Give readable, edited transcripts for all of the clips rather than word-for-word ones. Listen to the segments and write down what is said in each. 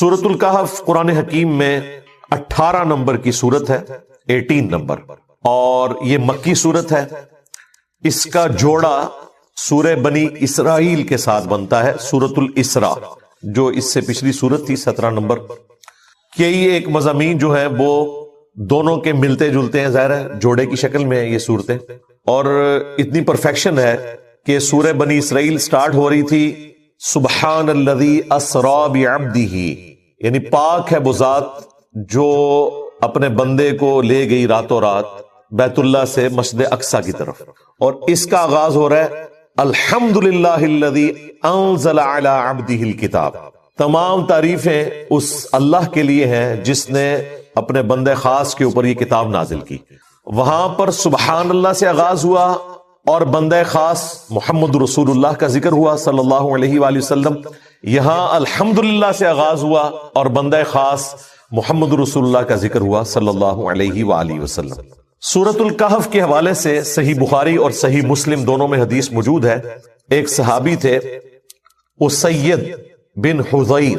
سورۃ الکہف قرآن حکیم میں 18 نمبر کی سورت ہے، 18 نمبر، اور یہ مکی سورت ہے۔ اس کا جوڑا سورہ بنی اسرائیل کے ساتھ بنتا ہے، سورۃ الاسراء، جو اس سے پچھلی سورت تھی 17 نمبر۔ کہ یہ ایک مضامین جو ہے وہ دونوں کے ملتے جلتے ہیں، ظاہر ہے جوڑے کی شکل میں یہ صورتیں، اور اتنی پرفیکشن ہے کہ سورہ بنی اسرائیل سٹارٹ ہو رہی تھی سبحان الذی اسری بعبدہ، یعنی پاک ہے وہ ذات جو اپنے بندے کو لے گئی راتوں رات بیت اللہ سے مسجد اقصی کی طرف، اور اس کا آغاز ہو رہا ہے الحمدللہ الذی انزل علی عبدہ الکتاب۔ تمام تعریفیں اس اللہ کے لیے ہیں جس نے اپنے بندے خاص کے اوپر یہ کتاب نازل کی۔ وہاں پر سبحان اللہ سے آغاز ہوا اور بندے خاص محمد رسول اللہ کا ذکر ہوا صلی اللہ علیہ وآلہ وسلم۔ یہاں الحمدللہ سے آغاز ہوا اور بندے خاص محمد رسول اللہ کا ذکر ہوا صلی اللہ علیہ وآلہ وسلم۔ سورۃ الکہف کے حوالے سے صحیح بخاری اور صحیح مسلم دونوں میں حدیث موجود ہے۔ ایک صحابی تھے اسید بن حضیر،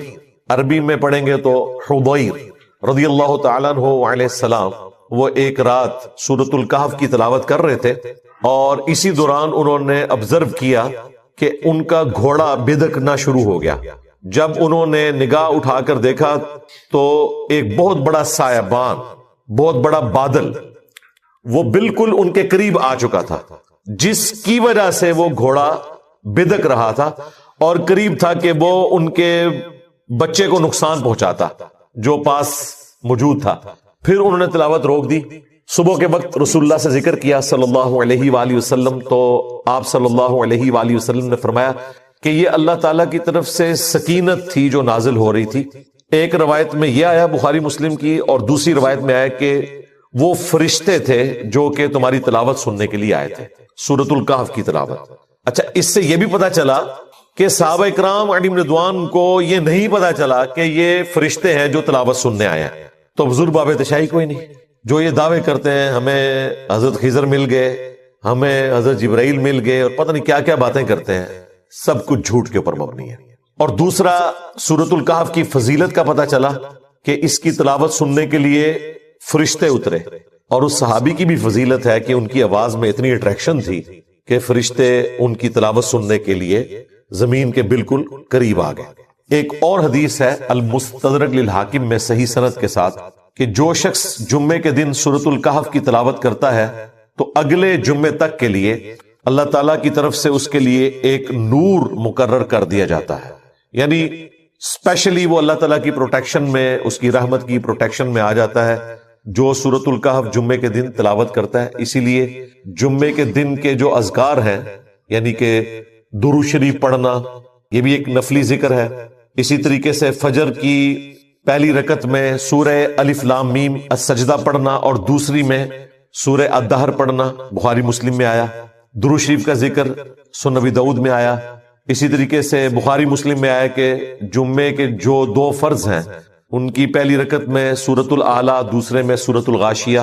عربی میں پڑھیں گے تو حضیر رضی اللہ تعالیٰ عنہ علیہ السلام، وہ ایک رات سورۃ الکہف کی تلاوت کر رہے تھے، اور اسی دوران انہوں نے آبزرو کیا کہ ان کا گھوڑا بدکنا شروع ہو گیا۔ جب انہوں نے نگاہ اٹھا کر دیکھا تو ایک بہت بڑا سایبان، بہت بڑا بادل وہ بالکل ان کے قریب آ چکا تھا، جس کی وجہ سے وہ گھوڑا بدک رہا تھا اور قریب تھا کہ وہ ان کے بچے کو نقصان پہنچاتا جو پاس موجود تھا۔ پھر انہوں نے تلاوت روک دی۔ صبح کے وقت رسول اللہ سے ذکر کیا صلی اللہ علیہ وآلہ وسلم، تو آپ صلی اللہ علیہ وآلہ وسلم نے فرمایا کہ یہ اللہ تعالیٰ کی طرف سے سکینت تھی جو نازل ہو رہی تھی۔ ایک روایت میں یہ آیا بخاری مسلم کی، اور دوسری روایت میں آیا کہ وہ فرشتے تھے جو کہ تمہاری تلاوت سننے کے لیے آئے تھے، سورۃ الکہف کی تلاوت۔ اچھا، اس سے یہ بھی پتا چلا کہ صحابہ اکرام علیہم رضوان کو یہ نہیں پتا چلا کہ یہ فرشتے ہیں جو تلاوت سننے آئے ہیں، تو حضور باب تشائی کوئی نہیں۔ جو یہ دعوے کرتے ہیں ہمیں حضرت خضر مل گئے، ہمیں حضرت جبرائیل مل گئے، اور پتہ نہیں کیا کیا باتیں کرتے ہیں، سب کچھ جھوٹ کے اوپر مبنی ہے۔ اور دوسرا، سورۃ الکہف کی فضیلت کا پتہ چلا کہ اس کی تلاوت سننے کے لیے فرشتے اترے، اور اس صحابی کی بھی فضیلت ہے کہ ان کی آواز میں اتنی اٹریکشن تھی کہ فرشتے ان کی تلاوت سننے کے لیے زمین کے بالکل قریب آ گئے۔ ایک اور حدیث ہے المستدرک للحاکم میں صحیح سند کے ساتھ کہ جو شخص جمعے کے دن سورۃ الکہف کی تلاوت کرتا ہے تو اگلے جمعے تک کے لیے اللہ تعالیٰ کی طرف سے اس کے لیے ایک نور مقرر کر دیا جاتا ہے، یعنی اسپیشلی وہ اللہ تعالیٰ کی پروٹیکشن میں، اس کی رحمت کی پروٹیکشن میں آ جاتا ہے جو سورۃ الکہف جمعے کے دن تلاوت کرتا ہے۔ اسی لیے جمعے کے دن کے جو اذکار ہیں، یعنی کہ درود شریف پڑھنا، یہ بھی ایک نفلی ذکر ہے۔ اسی طریقے سے فجر کی پہلی رکعت میں سورہ الف لام میم السجدہ پڑھنا اور دوسری میں سورہ الدہر پڑھنا، بخاری مسلم میں آیا۔ درود شریف کا ذکر سنن نبی داؤد میں آیا۔ اسی طریقے سے بخاری مسلم میں آیا کہ جمعے کے جو 2 فرض ہیں ان کی پہلی رکعت میں سورۃ الاعلیٰ، دوسرے میں سورۃ الغاشیہ،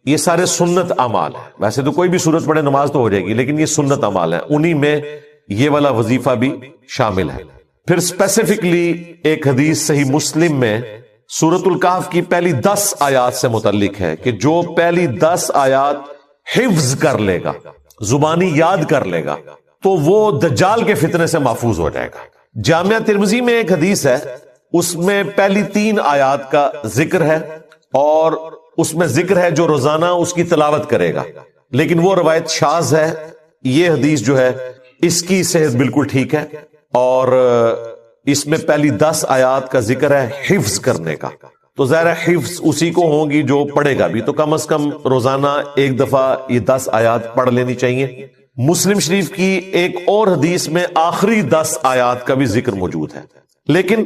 یہ سارے سنت اعمال ہیں۔ ویسے تو کوئی بھی سورت پڑھے نماز تو ہو جائے گی، لیکن یہ سنت اعمال ہیں، انہی میں یہ والا وظیفہ بھی شامل ہے۔ پھر اسپیسیفکلی ایک حدیث صحیح مسلم میں سورۃ الکہف کی پہلی 10 آیات سے متعلق ہے کہ جو پہلی 10 آیات حفظ کر لے گا، زبانی یاد کر لے گا، تو وہ دجال کے فتنے سے محفوظ ہو جائے گا۔ جامعہ ترمذی میں ایک حدیث ہے، اس میں پہلی 3 آیات کا ذکر ہے، اور اس میں ذکر ہے جو روزانہ اس کی تلاوت کرے گا، لیکن وہ روایت شاذ ہے۔ یہ حدیث جو ہے اس کی صحت بالکل ٹھیک ہے، اور اس میں پہلی 10 آیات کا ذکر ہے حفظ کرنے کا، تو ظاہر حفظ اسی کو ہوگی جو پڑھے گا بھی، تو کم از کم روزانہ ایک دفعہ یہ 10 آیات پڑھ لینی چاہیے۔ مسلم شریف کی ایک اور حدیث میں آخری 10 آیات کا بھی ذکر موجود ہے، لیکن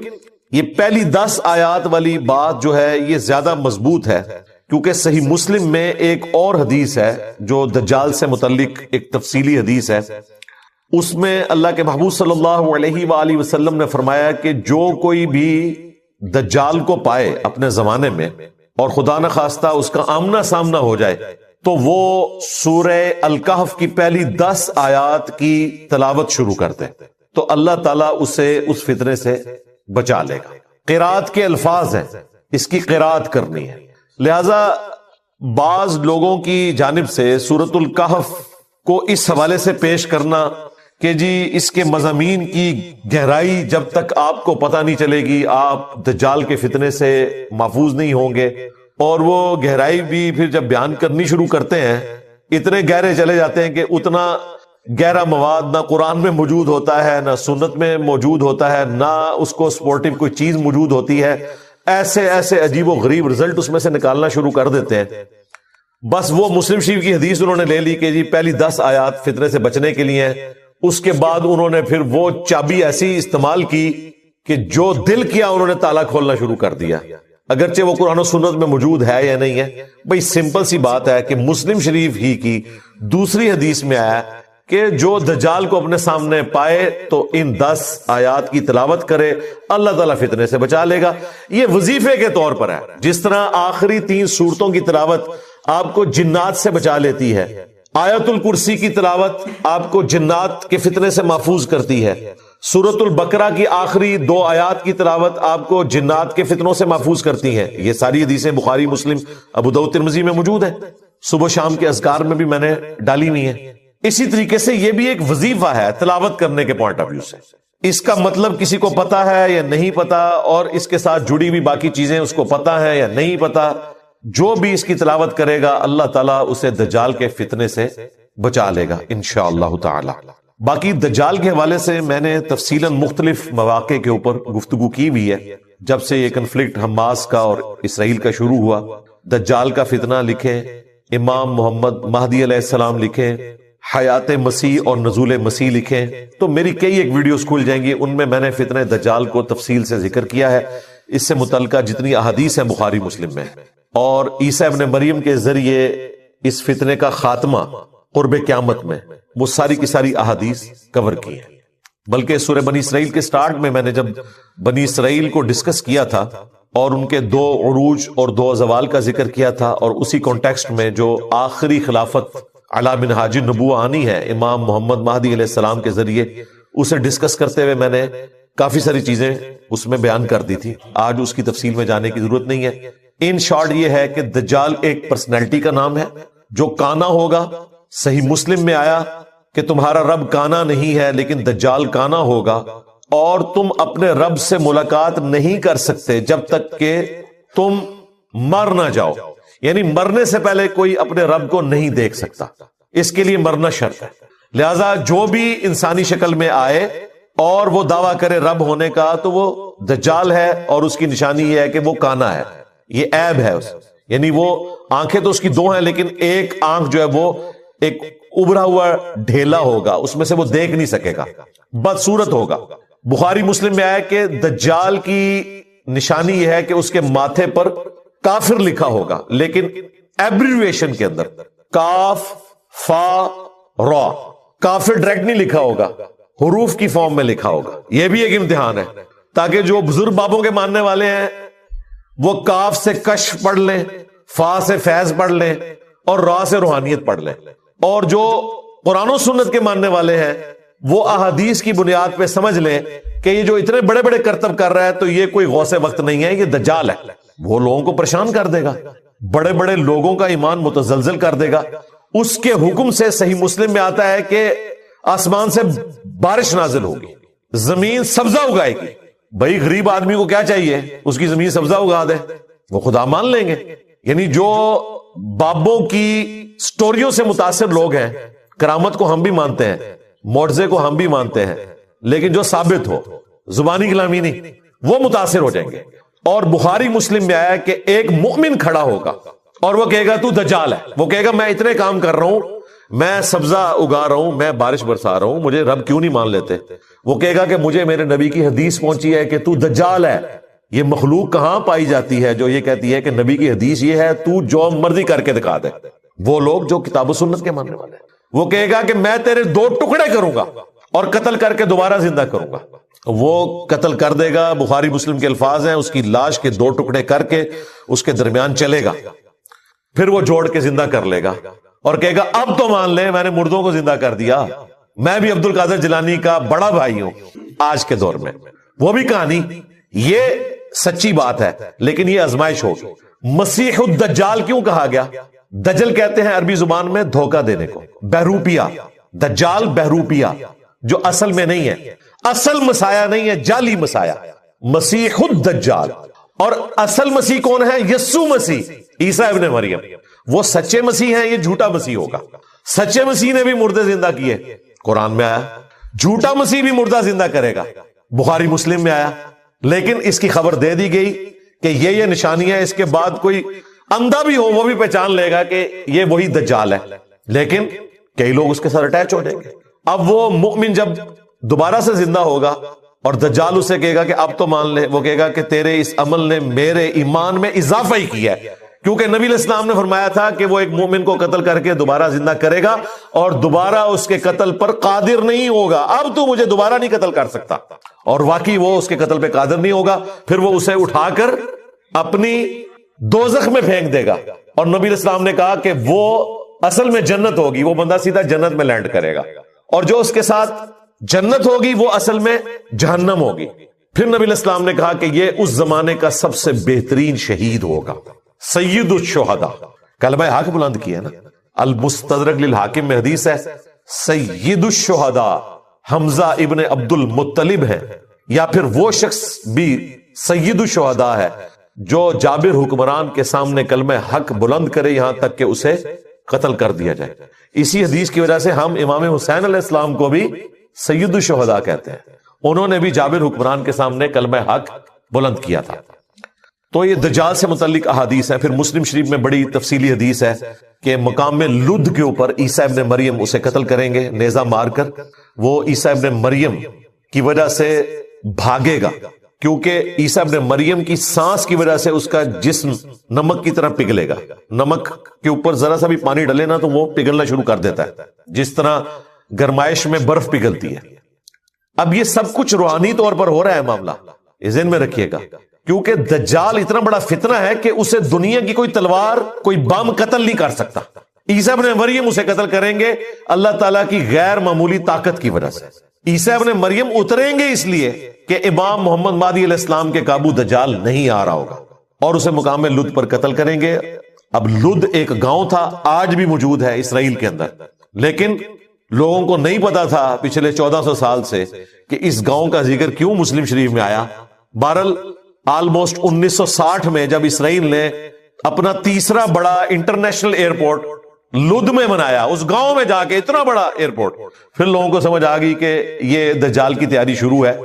یہ پہلی 10 آیات والی بات جو ہے یہ زیادہ مضبوط ہے، کیونکہ صحیح مسلم میں ایک اور حدیث ہے جو دجال سے متعلق ایک تفصیلی حدیث ہے۔ اس میں اللہ کے محبوب صلی اللہ علیہ وآلہ وسلم نے فرمایا کہ جو کوئی بھی دجال کو پائے اپنے زمانے میں اور خدا نہ خواستہ اس کا آمنا سامنا ہو جائے تو وہ سورہ الکہف کی پہلی 10 آیات کی تلاوت شروع کر دے تو اللہ تعالیٰ اسے اس فتنے سے بچا لے گا۔ قرات کے الفاظ ہیں، اس کی قرات کرنی ہے. لہذا بعض لوگوں کی جانب سے سورۃ الکہف کو اس حوالے سے پیش کرنا کہ جی اس کے مضامین کی گہرائی جب تک آپ کو پتہ نہیں چلے گی آپ دجال کے فتنے سے محفوظ نہیں ہوں گے، اور وہ گہرائی بھی پھر جب بیان کرنی شروع کرتے ہیں اتنے گہرے چلے جاتے ہیں کہ اتنا گہرا مواد نہ قرآن میں موجود ہوتا ہے، نہ سنت میں موجود ہوتا ہے، نہ اس کو سپورٹیو کوئی چیز موجود ہوتی ہے. ایسے ایسے عجیب و غریب رزلٹ اس میں سے نکالنا شروع کر دیتے ہیں. بس وہ مسلم شریف کی حدیث انہوں نے لے لی کہ جی پہلی 10 آیات فتنے سے بچنے کے لیے ہیں، اس کے بعد انہوں نے پھر وہ چابی ایسی استعمال کی کہ جو دل کیا انہوں نے تالا کھولنا شروع کر دیا، اگرچہ وہ قرآن و سنت میں موجود ہے یا نہیں ہے. بھئی سمپل سی بات ہے کہ مسلم شریف ہی کی دوسری حدیث میں آیا کہ جو دجال کو اپنے سامنے پائے تو ان 10 آیات کی تلاوت کرے، اللہ تعالیٰ فتنے سے بچا لے گا. یہ وظیفے کے طور پر ہے. جس طرح آخری 3 سورتوں کی تلاوت آپ کو جنات سے بچا لیتی ہے، آیت الکرسی کی تلاوت آپ کو جنات کے فتنے سے محفوظ کرتی ہے، سورۃ البقرہ کی آخری 2 آیات کی تلاوت آپ کو جنات کے فتنوں سے محفوظ کرتی ہیں. یہ ساری حدیثیں بخاری، مسلم، ابو داؤد، ترمذی میں موجود ہیں. صبح شام کے اذکار میں بھی میں نے ڈالی ہوئی ہیں. اسی طریقے سے یہ بھی ایک وظیفہ ہے تلاوت کرنے کے پوائنٹ آف ویو سے. اس کا مطلب کسی کو پتا ہے یا نہیں پتا، اور اس کے ساتھ جڑی ہوئی باقی چیزیں اس کو پتا ہے یا نہیں پتا، جو بھی اس کی تلاوت کرے گا اللہ تعالیٰ اسے دجال کے فتنے سے بچا لے گا انشاءاللہ تعالی. باقی دجال کے حوالے سے میں نے تفصیلاً مختلف مواقع کے اوپر گفتگو کی ہوئی ہے. جب سے یہ کنفلکٹ حماس کا اور اسرائیل کا شروع ہوا، دجال کا فتنہ لکھیں، امام محمد مہدی علیہ السلام لکھیں، حیات مسیح اور نزول مسیح لکھیں، تو میری کئی ایک ویڈیوز کھل جائیں گی. ان میں نے فتنہ دجال کو تفصیل سے ذکر کیا ہے. اس سے متعلقہ جتنی احادیث ہیں بخاری مسلم میں، اور عیسیٰ ابن مریم کے ذریعے اس فتنے کا خاتمہ قرب قیامت میں، وہ ساری کی ساری احادیث کور کی ہیں. بلکہ سورہ بنی اسرائیل کے سٹارٹ میں نے جب بنی اسرائیل کو ڈسکس کیا تھا اور ان کے 2 عروج اور 2 زوال کا ذکر کیا تھا، اور اسی کانٹیکسٹ میں جو آخری خلافت علی منہاج النبوہ آنی ہے امام محمد مہدی علیہ السلام کے ذریعے، اسے ڈسکس کرتے ہوئے میں نے کافی ساری چیزیں اس میں بیان کر دی تھی. آج اس کی تفصیل میں جانے کی ضرورت نہیں ہے. ان شارٹ یہ ہے کہ دجال ایک پرسنالٹی کا نام ہے جو کانا ہوگا. صحیح مسلم میں آیا کہ تمہارا رب کانا نہیں ہے لیکن دجال کانا ہوگا، اور تم اپنے رب سے ملاقات نہیں کر سکتے جب تک کہ تم مر نہ جاؤ. یعنی مرنے سے پہلے کوئی اپنے رب کو نہیں دیکھ سکتا، اس کے لیے مرنا شرط ہے. لہذا جو بھی انسانی شکل میں آئے اور وہ دعویٰ کرے رب ہونے کا تو وہ دجال ہے، اور اس کی نشانی یہ ہے کہ وہ کانا ہے. یہ عیب ہے یعنی وہ آنکھیں تو اس کی 2 ہیں لیکن ایک آنکھ جو ہے وہ ایک ابھرا ہوا ڈھیلا ہوگا، اس میں سے وہ دیکھ نہیں سکے گا، بدصورت ہوگا. بخاری مسلم میں آیا کہ دجال کی نشانی یہ ہے کہ اس کے ماتھے پر کافر لکھا ہوگا، لیکن ایبریویشن کے اندر کاف فا را، کافر ڈائریکٹ نہیں لکھا ہوگا، حروف کی فارم میں لکھا ہوگا. یہ بھی ایک امتحان ہے تاکہ جو بزرگ بابوں کے ماننے والے ہیں وہ کاف سے کشف پڑھ لیں، فا سے فیض پڑھ لیں، اور را سے روحانیت پڑھ لیں. اور جو قرآن و سنت کے ماننے والے ہیں وہ احادیث کی بنیاد پہ سمجھ لیں کہ یہ جو اتنے بڑے بڑے کرتب کر رہا ہے تو یہ کوئی غوث وقت نہیں ہے، یہ دجال ہے. وہ لوگوں کو پریشان کر دے گا، بڑے بڑے لوگوں کا ایمان متزلزل کر دے گا. اس کے حکم سے صحیح مسلم میں آتا ہے کہ آسمان سے بارش نازل ہوگی، زمین سبزہ اگائے گی. بھائی غریب آدمی کو کیا چاہیے؟ اس کی زمین سبزہ اگا دے، وہ خدا مان لیں گے. یعنی جو بابوں کی سٹوریوں سے متاثر لوگ ہیں، کرامت کو ہم بھی مانتے ہیں، معجزے کو ہم بھی مانتے ہیں، لیکن جو ثابت ہو، زبانی کلامی نہیں، وہ متاثر ہو جائیں گے. اور بخاری مسلم میں آیا کہ ایک مومن کھڑا ہوگا اور وہ کہے گا تو دجال ہے. وہ کہے گا میں اتنے کام کر رہا ہوں، میں سبزہ اگا رہا ہوں، میں بارش برسا رہا ہوں، مجھے رب کیوں نہیں مان لیتے؟ وہ کہے گا کہ مجھے میرے نبی کی حدیث پہنچی ہے کہ تو دجال ہے. یہ مخلوق کہاں پائی جاتی ہے جو یہ کہتی ہے کہ نبی کی حدیث یہ ہے تو جو مرضی کر کے دکھا دے؟ وہ لوگ جو کتاب و سنت کے ماننے والے ہیں. وہ کہے گا کہ میں تیرے 2 ٹکڑے کروں گا اور قتل کر کے دوبارہ زندہ کروں گا. وہ قتل کر دے گا، بخاری مسلم کے الفاظ ہیں، اس کی لاش کے 2 ٹکڑے کر کے اس کے درمیان چلے گا، پھر وہ جوڑ کے زندہ کر لے گا اور کہے گا اب تو مان لے میں نے مردوں کو زندہ کر دیا، میں بھی عبد القادر جیلانی کا بڑا بھائی ہوں آج کے دور میں. وہ بھی کہانی، یہ سچی بات ہے لیکن یہ آزمائش ہوگی. مسیح الدجال کیوں کہا گیا؟ دجل کہتے ہیں عربی زبان میں دھوکہ دینے کو، بہروپیا. دجال بہروپیا جو اصل میں نہیں ہے، اصل مسیح نہیں ہے، جعلی مسیح. مسیح الدجال. اور اصل مسیح کون ہے؟ یسوع مسیح، عیسیٰ ابن مریم. وہ سچے مسیح ہیں، یہ جھوٹا مسیح ہوگا. سچے مسیح نے بھی مردے زندہ کیے، قرآن میں آیا. جھوٹا مسیح بھی مردہ زندہ کرے گا، بخاری مسلم میں آیا. لیکن اس کی خبر دے دی گئی کہ یہ نشانیاں، اس کے بعد کوئی اندھا بھی ہو وہ بھی پہچان لے گا کہ یہ وہی دجال ہے. لیکن کئی لوگ اس کے ساتھ اٹیچ ہو جائیں گے. اب وہ مؤمن جب دوبارہ سے زندہ ہوگا اور دجال اسے کہے گا کہ اب تو مان لے، وہ کہے گا کہ تیرے اس عمل نے میرے ایمان میں اضافہ ہی کیا ہے، کیونکہ نبی علیہ السلام نے فرمایا تھا کہ وہ ایک مومن کو قتل کر کے دوبارہ زندہ کرے گا اور دوبارہ اس کے قتل پر قادر نہیں ہوگا. اب تو مجھے دوبارہ نہیں قتل کر سکتا. اور واقعی وہ اس کے قتل پہ قادر نہیں ہوگا. پھر وہ اسے اٹھا کر اپنی دوزخ میں پھینک دے گا. اور نبی علیہ السلام نے کہا کہ وہ اصل میں جنت ہوگی، وہ بندہ سیدھا جنت میں لینڈ کرے گا. اور جو اس کے ساتھ جنت ہوگی وہ اصل میں جہنم ہوگی. پھر نبی علیہ السلام نے کہا کہ یہ اس زمانے کا سب سے بہترین شہید ہوگا، سید الشہداء. کلمہ حق بلند کیا نا. المستدرک للحاکم میں حدیث ہے سید الشہداء حمزہ ابن عبد المطلب ہے، یا پھر وہ شخص بھی سید الشہداء ہے جو جابر حکمران کے سامنے کلمہ حق بلند کرے یہاں تک کہ اسے قتل کر دیا جائے. اسی حدیث کی وجہ سے ہم امام حسین علیہ السلام کو بھی سید الشہداء کہتے ہیں. انہوں نے بھی جابر حکمران کے سامنے کلمہ حق بلند کیا تھا. تو یہ دجال سے متعلق احادیث ہیں. پھر مسلم شریف میں بڑی تفصیلی حدیث ہے کہ مقام لد کے اوپر عیسیٰ ابن مریم اسے قتل کریں گے نیزہ مار کر. وہ عیسیٰ ابن مریم کی وجہ سے بھاگے گا، کیونکہ عیسیٰ ابن مریم کی سانس کی وجہ سے اس کا جسم نمک کی طرح پگھلے گا. نمک کے اوپر ذرا سا بھی پانی ڈلے نا تو وہ پگھلنا شروع کر دیتا ہے، جس طرح گرمائش میں برف پگھلتی ہے. اب یہ سب کچھ روحانی طور پر ہو رہا ہے معاملہ، یہ ذہن میں رکھیے گا. کیونکہ دجال اتنا بڑا فتنہ ہے کہ اسے دنیا کی کوئی تلوار کوئی بم قتل نہیں کر سکتا. عیسیٰ ابن مریم اسے قتل کریں گے اللہ تعالیٰ کی غیر معمولی طاقت کی وجہ سے. عیسیٰ ابن مریم اتریں گے اس لیے کہ امام محمد مہدی علیہ السلام کے قابو دجال نہیں آ رہا ہوگا، اور اسے مقام لد پر قتل کریں گے. اب لد ایک گاؤں تھا، آج بھی موجود ہے اسرائیل کے اندر، لیکن لوگوں کو نہیں پتا تھا پچھلے 1400 سال سے کہ اس گاؤں کا ذکر کیوں مسلم شریف میں آیا. بہرحال آلموسٹ 1960 میں جب اسرائیل نے اپنا تیسرا بڑا انٹرنیشنل ایئرپورٹ لد میں بنایا، اس گاؤں میں جا کے اتنا بڑا ایئرپورٹ، پھر لوگوں کو سمجھ آ گئی کہ یہ دجال کی تیاری شروع ہے.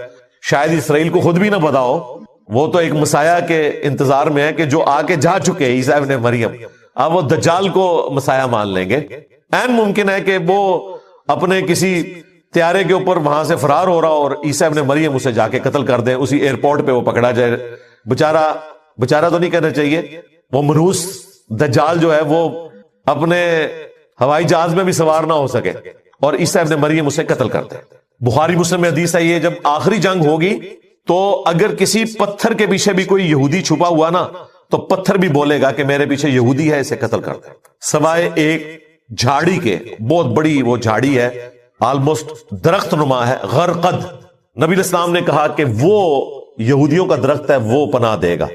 شاید اسرائیل کو خود بھی نہ پتا ہو، وہ تو ایک مسیح کے انتظار میں ہے کہ جو آ کے جا چکے عیسیٰ ابن مریم، اب وہ دجال کو مسیح مان لیں گے. این ممکن ہے کہ وہ اپنے کسی طیارے کے اوپر وہاں سے فرار ہو رہا اور عیسیٰ ابن مریم اسے جا کے قتل کر دیں، اسی ایئرپورٹ پہ وہ پکڑا جائے. بچارہ تو نہیں کہنا چاہیے، وہ منحوس دجال جو ہے وہ اپنے ہوائی جہاز میں بھی سوار نہ ہو سکے اور عیسیٰ ابن مریم اسے قتل کر دیں. بخاری مسلم میں حدیث ہے یہ جب آخری جنگ ہوگی تو اگر کسی پتھر کے پیچھے بھی کوئی یہودی چھپا ہوا نا تو پتھر بھی بولے گا کہ میرے پیچھے یہودی ہے، اسے قتل کر دیں. سوائے ایک جھاڑی کے، بہت بڑی وہ جھاڑی ہے، آلموسٹ درخت نما ہے، غرقد. نبی علیہ السلام نے کہا کہ وہ یہودیوں کا درخت ہے، وہ پناہ دے گا.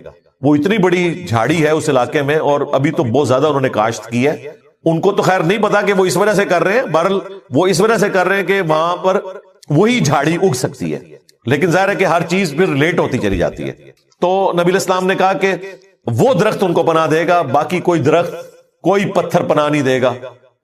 وہ اتنی بڑی جھاڑی ہے اس علاقے میں، اور ابھی تو بہت زیادہ انہوں نے کاشت کی ہے. ان کو تو خیر نہیں پتا کہ وہ اس وجہ سے کر رہے ہیں، بہرحال وہ اس وجہ سے کر رہے ہیں کہ وہاں پر وہی جھاڑی اگ سکتی ہے. لیکن ظاہر ہے کہ ہر چیز پھر ریلیٹ ہوتی چلی جاتی ہے. تو نبی علیہ السلام نے کہا کہ وہ درخت ان کو پناہ دے گا، باقی کوئی درخت کوئی پتھر پناہ نہیں دے گا.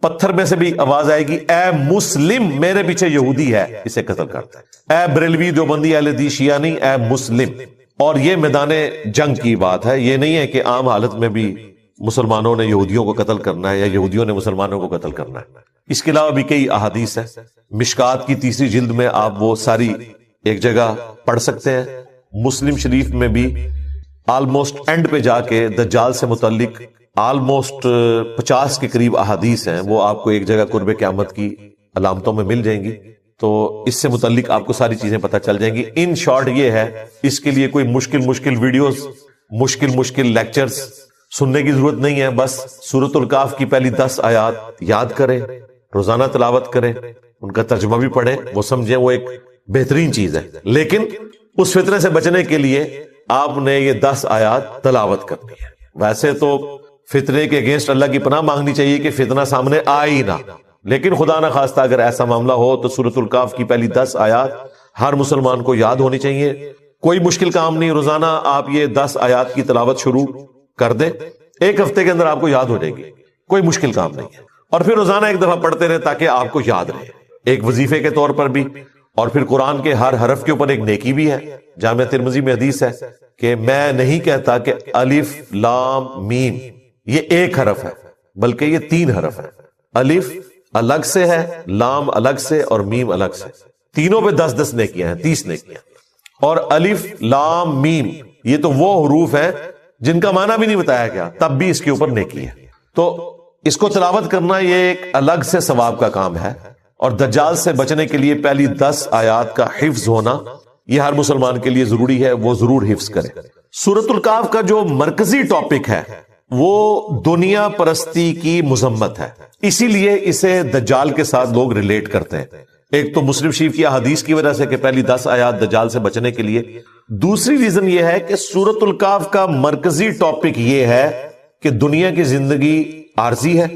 پتھر میں سے بھی آواز آئے گی اے مسلم، میرے پیچھے یہودی ہے، اسے قتل کرتا ہے. اے بریلوی دیوبندی اہل حدیث شیعہ نہیں، اے مسلم. اور یہ میدان جنگ کی بات ہے، یہ نہیں ہے کہ عام حالت میں بھی مسلمانوں نے یہودیوں کو قتل کرنا ہے یا یہودیوں نے مسلمانوں کو قتل کرنا ہے. اس کے علاوہ بھی کئی احادیث ہیں. مشکات کی 3 جلد میں آپ وہ ساری ایک جگہ پڑھ سکتے ہیں. مسلم شریف میں بھی آلموسٹ اینڈ پہ جا کے دجال سے متعلق آلموسٹ 50 کے قریب احادیث ہیں، وہ آپ کو ایک جگہ قرب قیامت کی علامتوں میں مل جائیں گی. تو اس سے متعلق آپ کو ساری چیزیں پتہ چل جائیں گی. ان شارٹ یہ ہے، اس کے لیے کوئی مشکل ویڈیوز، مشکل لیکچرز سننے کی ضرورت نہیں ہے. بس سورۃ الکہف کی پہلی 10 آیات یاد کریں، روزانہ تلاوت کریں، ان کا ترجمہ بھی پڑھیں، وہ سمجھیں، وہ ایک بہترین چیز ہے. لیکن اس فتنے سے بچنے کے لیے آپ نے یہ 10 آیات تلاوت کرنی ہے. ویسے تو فتنے کے اگینسٹ اللہ کی پناہ مانگنی چاہیے کہ فتنہ سامنے آئے ہی نہ، لیکن خدا نہ خواستہ اگر ایسا معاملہ ہو تو سورۃ الکہف کی پہلی 10 آیات ہر مسلمان کو یاد ہونی چاہیے. کوئی مشکل کام نہیں، روزانہ آپ یہ 10 آیات کی تلاوت شروع کر دیں، ایک ہفتے کے اندر آپ کو یاد ہو جائے گی، کوئی مشکل کام نہیں ہے. اور پھر روزانہ ایک دفعہ پڑھتے رہیں تاکہ آپ کو یاد رہے، ایک وظیفے کے طور پر بھی. اور پھر قرآن کے ہر حرف کے اوپر ایک نیکی بھی ہے. جامع ترمذی میں حدیث ہے کہ میں نہیں کہتا کہ الف لام میم یہ ایک حرف ہے، بلکہ یہ 3 حرف ہے. الف الگ سے ہے، لام الگ سے اور میم الگ سے. تینوں پہ 10-10 نیکیاں ہیں، 30 نیکیاں. اور الف لام میم یہ تو وہ حروف ہیں جن کا معنی بھی نہیں بتایا گیا، تب بھی اس کے اوپر نیکی ہے. تو اس کو تلاوت کرنا یہ ایک الگ سے ثواب کا کام ہے. اور دجال سے بچنے کے لیے پہلی 10 آیات کا حفظ ہونا یہ ہر مسلمان کے لیے ضروری ہے، وہ ضرور حفظ کرے. سورۃ الکہف کا جو مرکزی ٹاپک ہے وہ دنیا پرستی کی مذمت ہے، اسی لیے اسے دجال کے ساتھ لوگ ریلیٹ کرتے ہیں. ایک تو مسلم شریف کی احادیث کی وجہ سے کہ پہلی 10 آیات دجال سے بچنے کے لیے. دوسری ریزن یہ ہے کہ سورۃ الکہف کا مرکزی ٹاپک یہ ہے کہ دنیا کی زندگی عارضی ہے.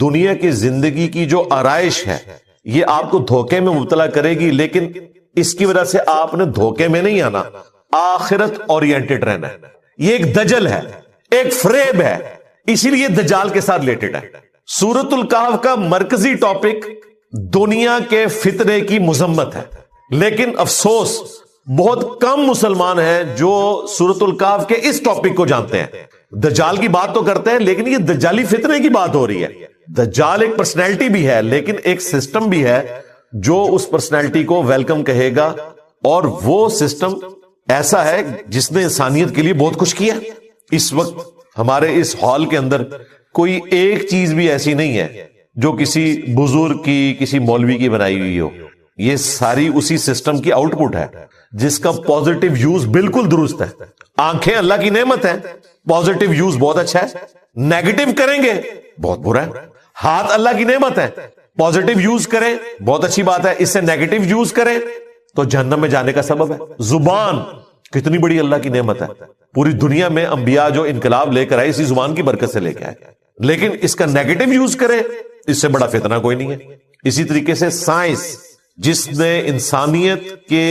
دنیا کی زندگی کی جو آرائش ہے یہ آپ کو دھوکے میں مبتلا کرے گی، لیکن اس کی وجہ سے آپ نے دھوکے میں نہیں آنا، آخرت اورینٹڈ رہنا ہے. یہ ایک دجل ہے، ایک فریب ہے، اسی لیے دجال کے ساتھ ریلیٹڈ ہے. سورۃ الکہف کا مرکزی ٹاپک دنیا کے فتنے کی مذمت ہے، لیکن افسوس بہت کم مسلمان ہیں جو سورۃ الکہف کے اس ٹاپک کو جانتے ہیں. دجال کی بات تو کرتے ہیں لیکن یہ دجالی فتنے کی بات ہو رہی ہے. دجال ایک پرسنالٹی بھی ہے لیکن ایک سسٹم بھی ہے جو اس پرسنالٹی کو ویلکم کہے گا، اور وہ سسٹم ایسا ہے جس نے انسانیت کے لیے بہت کچھ کیا. اس وقت ہمارے اس ہال کے اندر کوئی ایک چیز بھی ایسی نہیں ہے جو کسی بزرگ کی، کسی مولوی کی بنائی ہوئی ہو. یہ ساری اسی سسٹم کی آؤٹ پٹ ہے جس کا پازیٹیو یوز بالکل درست ہے. آنکھیں اللہ کی نعمت ہے، پازیٹیو یوز بہت اچھا ہے. نیگیٹو کریں گے بہت برا ہے. ہاتھ اللہ کی نعمت ہے، پازیٹیو یوز کریں بہت اچھی بات ہے، اس سے نیگیٹو یوز کریں تو جہنم میں جانے کا سبب ہے. زبان کتنی بڑی اللہ کی نعمت ہے. پوری دنیا میں انبیاء جو انقلاب لے کر آئے اسی زبان کی برکت سے لے کے آئے، لیکن اس کا نیگیٹو یوز کرے اس سے بڑا فتنہ کوئی نہیں ہے. اسی طریقے سے سائنس جس نے انسانیت کے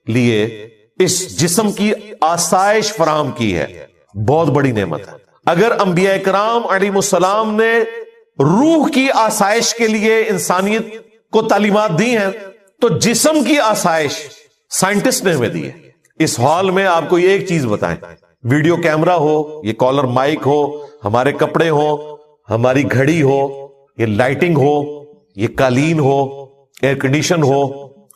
لیے اس جسم کی آسائش فراہم کی ہے بہت بڑی نعمت ہے. اگر انبیاء کرام علیہ السلام نے روح کی آسائش کے لیے انسانیت کو تعلیمات دی ہیں تو جسم کی آسائش سائنٹسٹ نے ہمیں دی ہے. اس ہال میں آپ کو ایک چیز بتائیں، ویڈیو کیمرہ ہو، یہ کالر مائک ہو، ہمارے کپڑے ہو، ہماری گھڑی ہو، یہ لائٹنگ ہو، یہ قالین ہو، ایئر کنڈیشن ہو،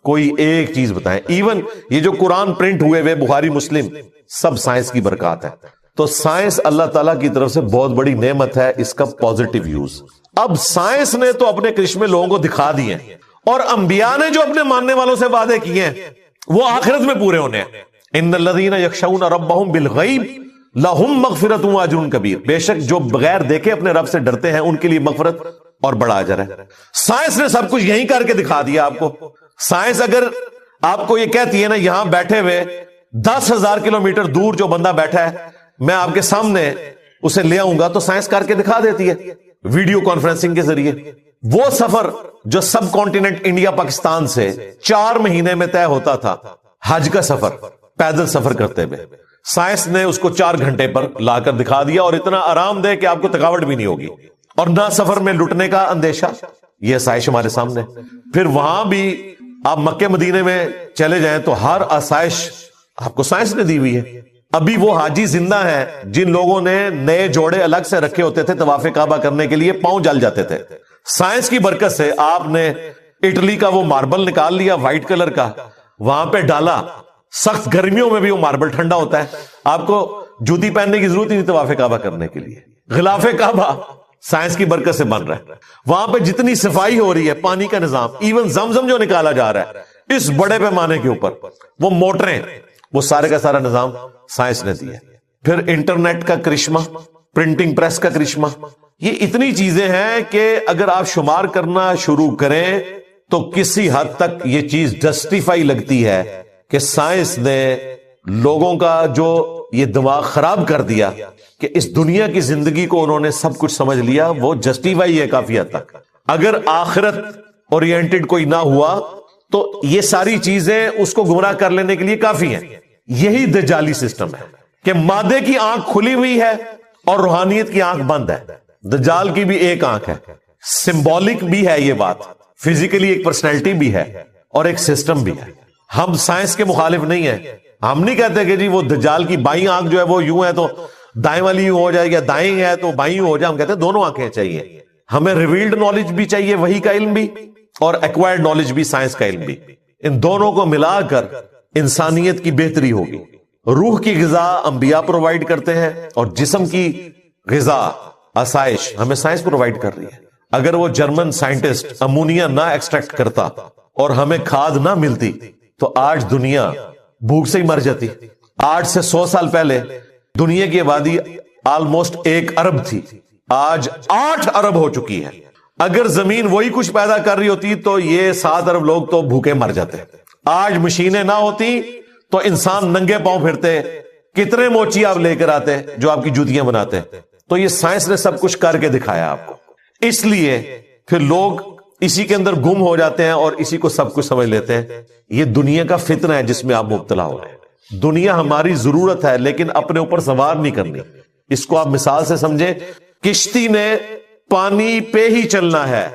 کوئی ایک چیز بتائیں. ایون یہ جو قرآن پرنٹ ہوئے بخاری مسلم سب سائنس کی برکات ہے. تو سائنس اللہ تعالیٰ کی طرف سے بہت بڑی نعمت ہے، اس کا پازیٹیو یوز. اب سائنس نے تو اپنے کرشمے لوگوں کو دکھا دیے ہیں، اور انبیاء نے جو اپنے ماننے والوں سے وعدے کیے ہیں وہ آخرت میں پورے ہونے ہیں. ان الذین یخشون ربہم بالغیب لہم مغفرۃ واجر کبیر. بے شک جو بغیر دیکھے اپنے رب سے ڈرتے ہیں ان کے لیے مغفرت اور بڑا اجر ہے. سائنس نے سب کچھ یہیں کر کے دکھا دیا آپ کو. سائنس اگر آپ کو یہ کہتی ہے نا یہاں بیٹھے ہوئے 10,000 کلومیٹر دور جو بندہ بیٹھا ہے میں آپ کے سامنے اسے لے آؤں گا تو سائنس کر کے دکھا دیتی ہے ویڈیو کانفرنسنگ کے ذریعے. وہ سفر جو سب کانٹیننٹ انڈیا پاکستان سے 4 مہینے میں طے ہوتا تھا، حج کا سفر پیدل سفر کرتے ہوئے، سائنس نے اس کو 4 گھنٹے پر لا کر دکھا دیا، اور اتنا آرام دہ کہ آپ کو تھکاوٹ بھی نہیں ہوگی، اور نہ سفر میں لٹنے کا اندیشہ. یہ آسائش ہمارے سامنے. پھر وہاں بھی آپ مکے مدینے میں چلے جائیں تو ہر آسائش آپ کو سائنس نے دی ہوئی ہے. ابھی وہ حاجی زندہ ہیں جن لوگوں نے نئے جوڑے الگ سے رکھے ہوتے تھے طواف کعبہ کرنے کے لیے، پاؤں جل جاتے تھے. سائنس کی برکت سے آپ نے اٹلی کا وہ ماربل نکال لیا وائٹ کلر کا، وہاں پہ ڈالا. سخت گرمیوں میں بھی وہ ماربل ٹھنڈا ہوتا ہے، آپ کو جوتی پہننے کی ضرورت ہی نہیں طواف کعبہ کرنے کے لیے. غلاف کعبہ سائنس کی برکت سے بن رہا ہے. وہاں پہ جتنی صفائی ہو رہی ہے، پانی کا نظام، ایون زمزم جو نکالا جا رہا ہے اس بڑے پیمانے کے اوپر، وہ موٹریں، وہ سارے کا سارا نظام سائنس نے دیا. پھر انٹرنیٹ کا کرشمہ، پرنٹنگ پریس کا کرشمہ، یہ اتنی چیزیں ہیں کہ اگر آپ شمار کرنا شروع کریں تو کسی حد تک یہ چیز جسٹیفائی لگتی ہے کہ سائنس نے لوگوں کا جو یہ دماغ خراب کر دیا کہ اس دنیا کی زندگی کو انہوں نے سب کچھ سمجھ لیا، وہ جسٹیفائی ہے کافی حد تک۔ اگر آخرت اورینٹڈ کوئی نہ ہوا تو یہ ساری چیزیں اس کو گمراہ کر لینے کے لیے کافی ہیں۔ یہی دجالی سسٹم ہے کہ مادے کی آنکھ کھلی ہوئی ہے اور روحانیت کی آنکھ بند ہے۔ دجال کی بھی ایک آنکھ ہے، سمبولک بھی ہے یہ بات، فزیکلی ایک پرسنالٹی بھی ہے اور ایک سسٹم بھی ہے۔ ہم سائنس کے مخالف نہیں ہیں، ہم نہیں کہتے کہ جی وہ دجال کی بائیں آنکھ جو ہے وہ یوں ہے تو دائیں والی یوں ہو جائے گا، دائیں ہے تو بائیں ہو جائے۔ ہم کہتے ہیں دونوں آنکھیں چاہیے، ہمیں ریویلڈ نالج بھی چاہیے، وحی کا علم بھی، اور ایکوائرڈ نالج بھی، سائنس کا علم بھی۔ ان دونوں کو ملا کر انسانیت کی بہتری ہوگی۔ روح کی غذا انبیاء پرووائڈ کرتے ہیں اور جسم کی غذا، آسائش ہمیں سائنس پرووائڈ کر رہی ہے۔ اگر وہ جرمن سائنٹسٹ امونیا نہ ایکسٹریکٹ کرتا اور ہمیں کھاد نہ ملتی تو آج دنیا بھوک سے ہی مر جاتی۔ 8 سے 100 سال پہلے دنیا کی آبادی آلموسٹ 1 ارب تھی، آج 8 ارب ہو چکی ہے۔ اگر زمین وہی کچھ پیدا کر رہی ہوتی تو یہ 7 ارب لوگ تو بھوکے مر جاتے۔ آج مشینیں نہ ہوتی تو انسان ننگے پاؤں پھرتے، کتنے موچی آپ لے کر آتے جو آپ کی جوتیاں بناتے۔ تو یہ سائنس نے سب کچھ کر کے دکھایا آپ کو، اس لیے پھر لوگ اسی کے اندر گم ہو جاتے ہیں اور اسی کو سب کچھ سمجھ لیتے ہیں۔ یہ دنیا کا فتنہ ہے جس میں آپ مبتلا ہو رہے ہیں۔ دنیا ہماری ضرورت ہے لیکن اپنے اوپر سوار نہیں کرنی۔ اس کو آپ مثال سے سمجھیں، کشتی نے پانی پہ ہی چلنا ہے،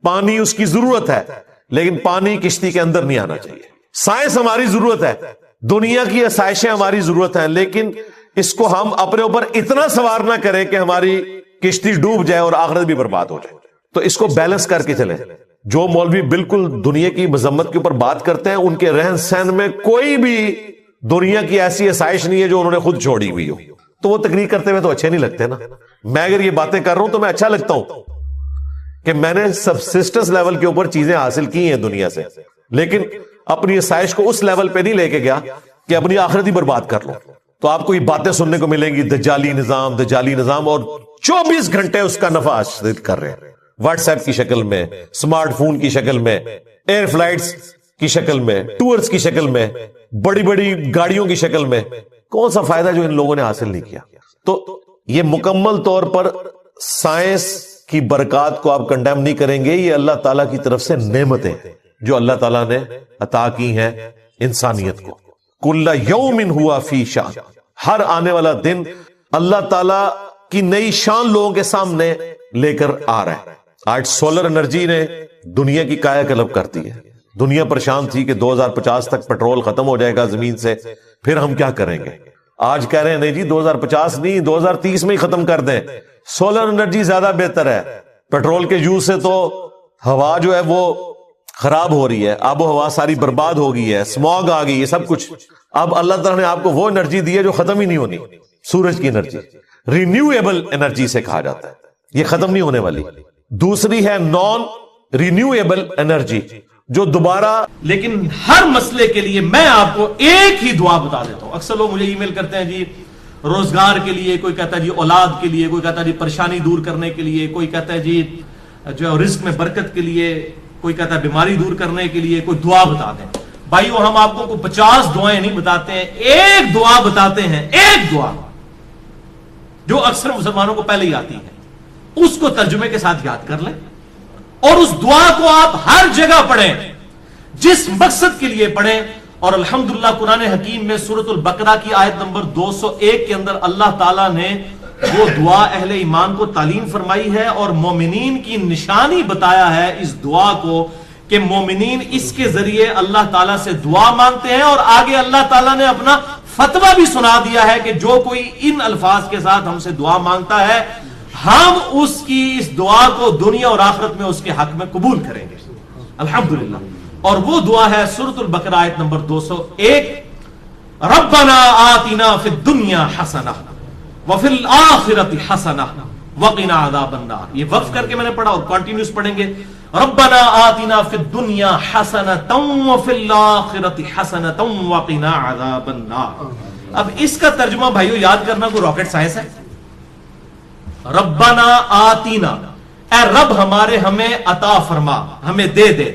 پانی اس کی ضرورت ہے لیکن پانی کشتی کے اندر نہیں آنا چاہیے۔ سائنس ہماری ضرورت ہے، دنیا کی آسائشیں ہماری ضرورت ہیں، لیکن اس کو ہم اپنے اوپر اتنا سوار نہ کریں کہ ہماری کشتی ڈوب جائے اور آخرت بھی برباد ہو جائے۔ تو اس کو بیلنس کر کے چلیں۔ جو مولوی بالکل دنیا کی مذمت کے اوپر بات کرتے ہیں، ان کے رہن سہن میں کوئی بھی دنیا کی ایسی آسائش نہیں ہے جو انہوں نے خود چھوڑی ہوئی ہو، تو وہ تقریر کرتے ہوئے تو اچھے نہیں لگتے نا۔ میں اگر یہ باتیں کر رہا ہوں تو میں اچھا لگتا ہوں کہ میں نے سبسسٹنس لیول کے اوپر چیزیں حاصل کی ہیں دنیا سے، لیکن اپنی آسائش کو اس لیول پہ نہیں لے کے گیا کہ اپنی آخرت ہی برباد کر لوں۔ تو آپ کو یہ باتیں سننے کو ملیں گی، دجالی نظام، دجالی نظام، اور 24 گھنٹے اس کا نفع حاصل کر رہے ہیں، واٹس ایپ کی شکل میں، اسمارٹ فون کی شکل میں، ایئر فلائٹس کی شکل میں، ٹورز کی شکل میں، بڑی بڑی گاڑیوں کی شکل میں۔ کون سا فائدہ جو ان لوگوں نے حاصل نہیں کیا؟ تو یہ مکمل طور پر سائنس کی برکات کو آپ کنڈیم نہیں کریں گے، یہ اللہ تعالیٰ کی طرف سے نعمتیں جو اللہ تعالیٰ نے عطا کی ہیں انسانیت کو۔ کل یوم ہوا فی شان، ہر آنے والا دن اللہ تعالیٰ کی نئی شان لوگوں کے سامنے لے کر آ رہا ہے۔ آج سولر انرجی نے دنیا کی کایا کلپ کر دی ہے۔ دنیا پریشان تھی کہ 2050 تک پیٹرول ختم ہو جائے گا زمین سے، پھر ہم کیا کریں گے؟ آج کہہ رہے ہیں نہیں جی 2050 نہیں، 2030 میں ہی ختم کر دیں، سولر انرجی زیادہ بہتر ہے۔ پیٹرول کے یوز سے تو ہوا جو ہے وہ خراب ہو رہی ہے، آب و ہوا ساری برباد ہو گئی ہے، اسموگ آ گئی ہے، سب کچھ۔ اب اللہ تعالیٰ نے آپ کو وہ انرجی دی ہے جو ختم ہی نہیں ہونی، سورج کی انرجی، رینیویبل انرجی سے کہا جاتا ہے، یہ ختم نہیں ہونے والی۔ دوسری ہے نان رینیویبل انرجی جو دوبارہ، لیکن ہر مسئلے کے لیے میں آپ کو ایک ہی دعا بتا دیتا ہوں۔ اکثر لوگ مجھے ای میل کرتے ہیں جی روزگار کے لیے، کوئی کہتا ہے جی اولاد کے لیے، کوئی کہتا ہے جی پریشانی دور کرنے کے لیے، کوئی کہتا ہے جی جو رزق میں برکت کے لیے، کوئی کہتا ہے بیماری دور کرنے کے لیے کوئی دعا بتا دیں۔ بھائیو ہم آپ کو 50 دعائیں نہیں بتاتے ہیں، ایک دعا بتاتے ہیں، ایک دعا جو اکثر مسلمانوں کو پہلے ہی آتی ہے، اس کو ترجمے کے ساتھ یاد کر لیں اور اس دعا کو آپ ہر جگہ پڑھیں، جس مقصد کے لیے پڑھیں۔ اور الحمدللہ قرآن حکیم میں سورۃ البقرہ کی آیت نمبر 201 کے اندر اللہ تعالیٰ نے وہ دعا اہل ایمان کو تعلیم فرمائی ہے اور مومنین کی نشانی بتایا ہے اس دعا کو کہ مومنین اس کے ذریعے اللہ تعالیٰ سے دعا مانگتے ہیں، اور آگے اللہ تعالیٰ نے اپنا فتویٰ بھی سنا دیا ہے کہ جو کوئی ان الفاظ کے ساتھ ہم سے دعا مانگتا ہے ہم اس کی اس دعا کو دنیا اور آخرت میں اس کے حق میں قبول کریں گے، الحمدللہ۔ اور وہ دعا ہے سورۃ البقرہ آیت نمبر 201، ربنا آتنا فی الدنیا حسنہ وفی الآخرۃ حسنہ وقنا عذاب النار۔ یہ وقف کر کے میں نے پڑھا اور کنٹینیوس پڑھیں گے، ربنا آتنا فی الدنیا حسنۃ وفی الآخرۃ حسنۃ وقنا عذاب النار۔ اب اس کا ترجمہ بھائیو یاد کرنا کوئی راکٹ سائنس ہے؟ ربنا آتینا، اے رب ہمارے ہمیں عطا فرما، ہمیں دے دے،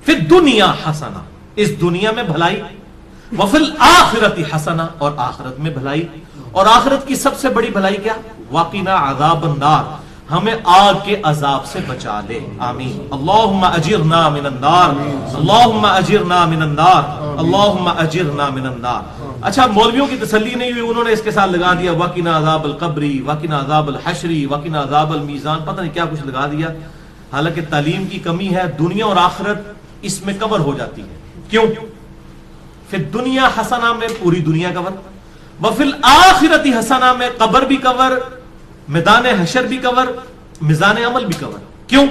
فی الدنیا حسنہ، اس دنیا میں بھلائی، وفی الآخرۃ حسنہ، اور آخرت میں بھلائی. اور آخرت کی سب سے بڑی بھلائی کیا؟ وقنا عذاب النار، ہمیں آگ کے عذاب سے بچا لے. آمین. اللہم اجرنا من النار، اللہم اجرنا من النار، اللہم اجرنا من النار. اچھا، مولویوں کی تسلی نہیں ہوئی، انہوں نے اس کے ساتھ لگا دیا وقنا عذاب القبر، وقنا عذاب الحشر، وقنا عذاب المیزان، پتہ نہیں کیا کچھ لگا دیا. حالانکہ تعلیم کی کمی ہے. دنیا اور آخرت اس میں کور ہو جاتی ہے. کیوں؟ پھر دنیا حسنہ میں پوری دنیا کور، وفی الآخرۃ حسنہ میں قبر بھی کور، میدان حشر بھی کور، میزان عمل بھی کور. کیوں؟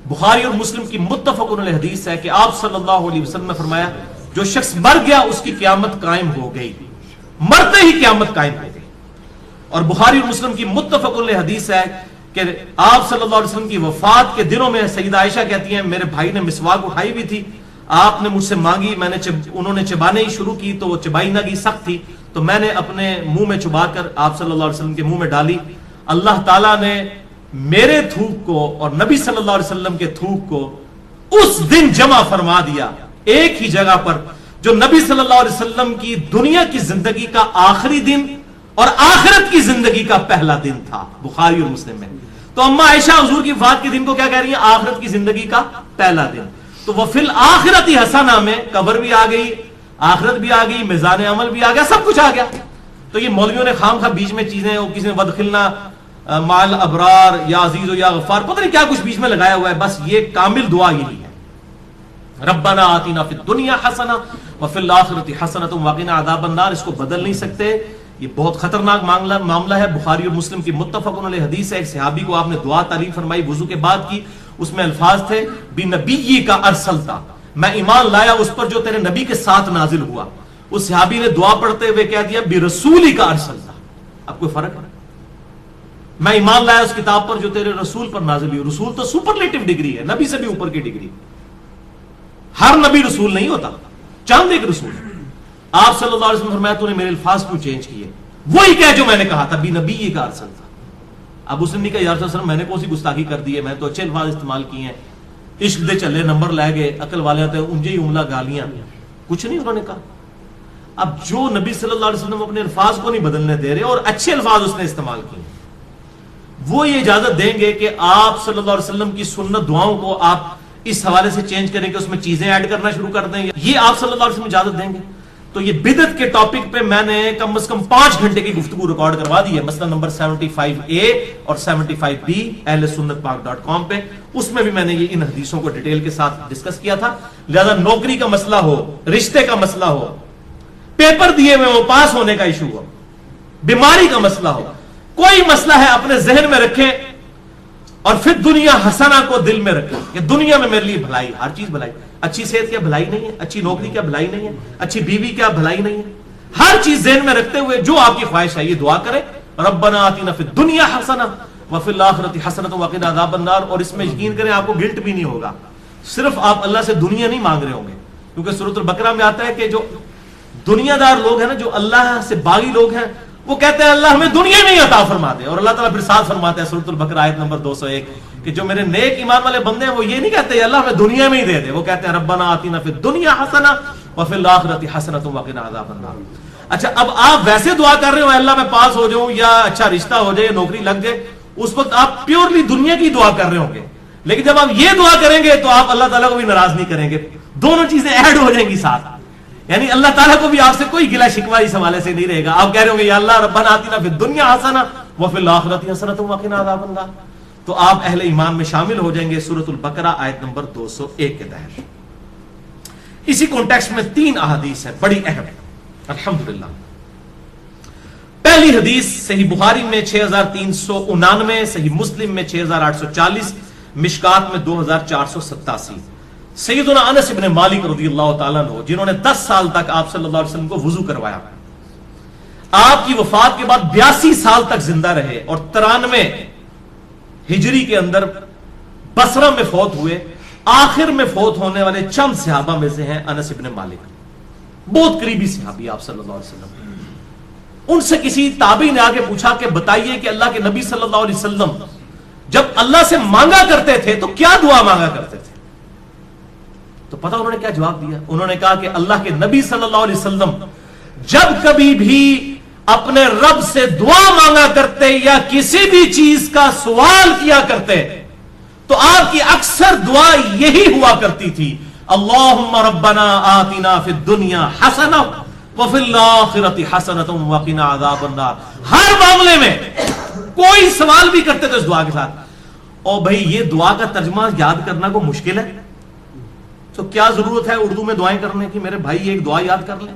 بخاری اور مسلم کی متفق علیہ حدیث ہے کہ آپ صلی اللہ علیہ وسلم نے فرمایا جو شخص مر گیا اس کی قیامت قائم ہو گئی، مرتے ہی قیامت قائم ہو گئی. اور بخاری اور مسلم کی متفق علیہ حدیث ہے کہ آپ صلی اللہ علیہ وسلم کی وفات کے دنوں میں سیدہ عائشہ کہتی ہیں میرے بھائی نے مسواک اٹھائی ہوئی تھی، آپ نے مجھ سے مانگی، میں نے انہوں نے چبانے ہی شروع کی تو وہ چبائی نہ گئی، سخت تھی، تو میں نے اپنے منہ میں چبا کر آپ صلی اللہ علیہ وسلم کے منہ میں ڈالی. اللہ تعالیٰ نے میرے تھوک کو اور نبی صلی اللہ علیہ وسلم کے تھوک کو اس دن جمع فرما دیا ایک ہی جگہ پر جو نبی صلی اللہ علیہ وسلم کی دنیا کی زندگی کا آخری دن اور آخرت کی زندگی کا پہلا دن تھا. بخاری اور مسلم میں. تو اما عائشہ حضور کی وفات کے دن کو کیا کہہ رہی ہیں؟ آخرت کی زندگی کا پہلا دن. تو وہ فی الآخرۃ حسنہ میں قبر بھی آ گئی، آخرت بھی آ گئی، میزان عمل بھی آ گیا، سب کچھ آ گیا. تو یہ مولویوں نے خام خواہ بیچ میں چیزیں، وہ کسی نے ودخلنا مال ابرار یا عزیز و یا غفار، پتہ نہیں کیا کچھ بیچ میں لگایا ہوا ہے. بس یہ کامل دعا یہی ہے، ربنا آتنا فی الدنیا حسنہ وفی الآخرۃ حسنۃ وقنا عذاب النار. اس کو بدل نہیں سکتے، یہ بہت خطرناک معاملہ ہے. بخاری اور مسلم کی متفق علیہ حدیث ہے. ایک صحابی کو آپ نے دعا تعلیم فرمائی وضو کے بعد کی، اس میں الفاظ تھے بنبی کا ارسلتا، میں ایمان لایا اس پر جو تیرے نبی کے ساتھ نازل ہوا. اس صحابی نے دعا پڑھتے ہوئے کہہ دیا برسولی کا ارسلتا. اب کوئی فرق ہے؟ میں ایمان لایا اس کتاب پر جو تیرے رسول پر نازل ہوئی. رسول تو سپرلیٹو ڈگری ہے، نبی سے بھی اوپر کی ڈگری. ہر نبی رسول نہیں ہوتا، چاند ایک رسول. آپ صلی اللہ علیہ وسلم فرمایا تو نے میرے الفاظ کیوں چینج کیے؟ وہی کہہ جو میں نے کہا تھا بنبی کا ارسلتا. اب اس نے کہا یا رسول اللہ میں نے کون سی گستاخی کر دی ہے، میں تو اچھے الفاظ استعمال کیے ہیں، عشق دے چلے نمبر لے گئے، عقل والے آتے ہیں انجے ہی عملہ گالیاں، کچھ نہیں انہوں نے کہا. اب جو نبی صلی اللہ علیہ وسلم اپنے الفاظ کو نہیں بدلنے دے رہے اور اچھے الفاظ اس نے استعمال کیے، وہ یہ اجازت دیں گے کہ آپ صلی اللہ علیہ وسلم کی سنت دعاؤں کو آپ اس حوالے سے چینج کریں کہ اس میں چیزیں ایڈ کرنا شروع کر دیں، یہ آپ صلی اللہ علیہ وسلم اجازت دیں گے؟ تو یہ بدعت کے ٹاپک پہ میں نے کم از کم 5 گھنٹے کی گفتگو ریکارڈ کروا دی ہے، مسئلہ نمبر 75A اور 75B اہل سنت پاک.com پہ. اس میں بھی میں نے یہ ان حدیثوں کو ڈیٹیل کے ساتھ ڈسکس کیا تھا. لہذا نوکری کا مسئلہ ہو، رشتے کا مسئلہ ہو، پیپر دیے ہوئے وہ پاس ہونے کا ایشو ہو، بیماری کا مسئلہ ہو، کوئی مسئلہ ہے اپنے ذہن میں رکھیں اور پھر دنیا حسنہ کو دل میں رکھیں کہ دنیا میں میرے لیے بھلائی، ہر چیز بھلائی. اچھی صحت کیا بھلائی نہیں ہے؟ اچھی نوکری کیا بھلائی نہیں ہے؟ اچھی بیوی کیا بھلائی نہیں ہے؟ ہر چیز ذہن میں رکھتے ہوئے جو آپ کی خواہش ہے یہ دعا کریں ربنا آتنا فی الدنیا حسنہ وفی الآخرۃ حسنۃ وقنا عذاب النار. اور اس میں یقین کریں آپ کو گلٹ بھی نہیں ہوگا، صرف آپ اللہ سے دنیا نہیں مانگ رہے ہوں گے، کیونکہ سورۃ البقرہ میں آتا ہے کہ جو دنیا دار لوگ ہیں نا، جو اللہ سے باغی لوگ ہیں، وہ کہتے ہیں اللہ ہمیں دنیا میں ہی عطا فرما دے. اور اللہ تعالیٰ پھر ساتھ فرماتا ہے سورۃ البقرہ آیت نمبر 201 کہ جو میرے نیک ایمان والے بندے ہیں وہ یہ نہیں کہتے اللہ ہمیں دنیا میں ہی دے دے، وہ کہتے ہیں ربنا آتنا فی الدنیا حسنہ وفی الآخرۃ حسنۃ وقنا عذاب النار. اچھا، اب آپ ویسے دعا کر رہے ہو اللہ میں پاس ہو جاؤں یا اچھا رشتہ ہو جائے، نوکری لگ جائے، اس وقت آپ پیورلی دنیا کی دعا کر رہے ہوں گے. لیکن جب آپ یہ دعا کریں گے تو آپ اللہ تعالیٰ کو بھی ناراض نہیں کریں گے، دونوں چیزیں ایڈ ہو جائیں گی ساتھ. یعنی اللہ تعالیٰ کو بھی آپ سے کوئی گلہ شکوہ اس حوالے سے نہیں رہے گا. آپ کہہ رہے ہوں گے یا اللہ ربنا آتنا فی الدنیا حسنہ وفی الآخرۃ حسنۃ وقنا عذاب النار، تو آپ اہل ایمان میں شامل ہو جائیں گے سورۃ البقرہ آیت نمبر 201 کے تحت. اسی کانٹیکسٹ میں 3 احادیث ہیں بڑی اہم الحمدللہ. پہلی حدیث صحیح بخاری میں 6399، صحیح مسلم میں 6840، مشکات میں 2487. سیدنا انس ابن مالک رضی اللہ تعالیٰ عنہ جنہوں نے 10 سال تک آپ صلی اللہ علیہ وسلم کو وضو کروایا، آپ کی وفات کے بعد 82 سال تک زندہ رہے اور 93 ہجری کے اندر بصرہ میں فوت ہوئے. آخر میں فوت ہونے والے چند صحابہ میں سے ہیں انس ابن مالک، بہت قریبی صحابی آپ صلی اللہ علیہ وسلم. ان سے کسی تابعی نے آگے پوچھا کہ بتائیے کہ اللہ کے نبی صلی اللہ علیہ وسلم جب اللہ سے مانگا کرتے تھے تو کیا دعا مانگا کرتے تھے؟ تو پتہ انہوں نے کیا جواب دیا؟ انہوں نے کہا کہ اللہ کے نبی صلی اللہ علیہ وسلم جب کبھی بھی اپنے رب سے دعا مانگا کرتے یا کسی بھی چیز کا سوال کیا کرتے تو آپ کی اکثر دعا یہی ہوا کرتی تھی، اللہم ربنا آتنا فی الدنیا حسنہ وفی الآخرۃ حسنۃ وقنا عذاب النار۔ ہر معاملے میں کوئی سوال بھی کرتے تھے اس دعا کے ساتھ۔ اور بھائی یہ دعا کا ترجمہ یاد کرنا کو مشکل ہے تو کیا ضرورت ہے اردو میں دعائیں کرنے کی؟ میرے بھائی ایک دعا یاد کر لیں،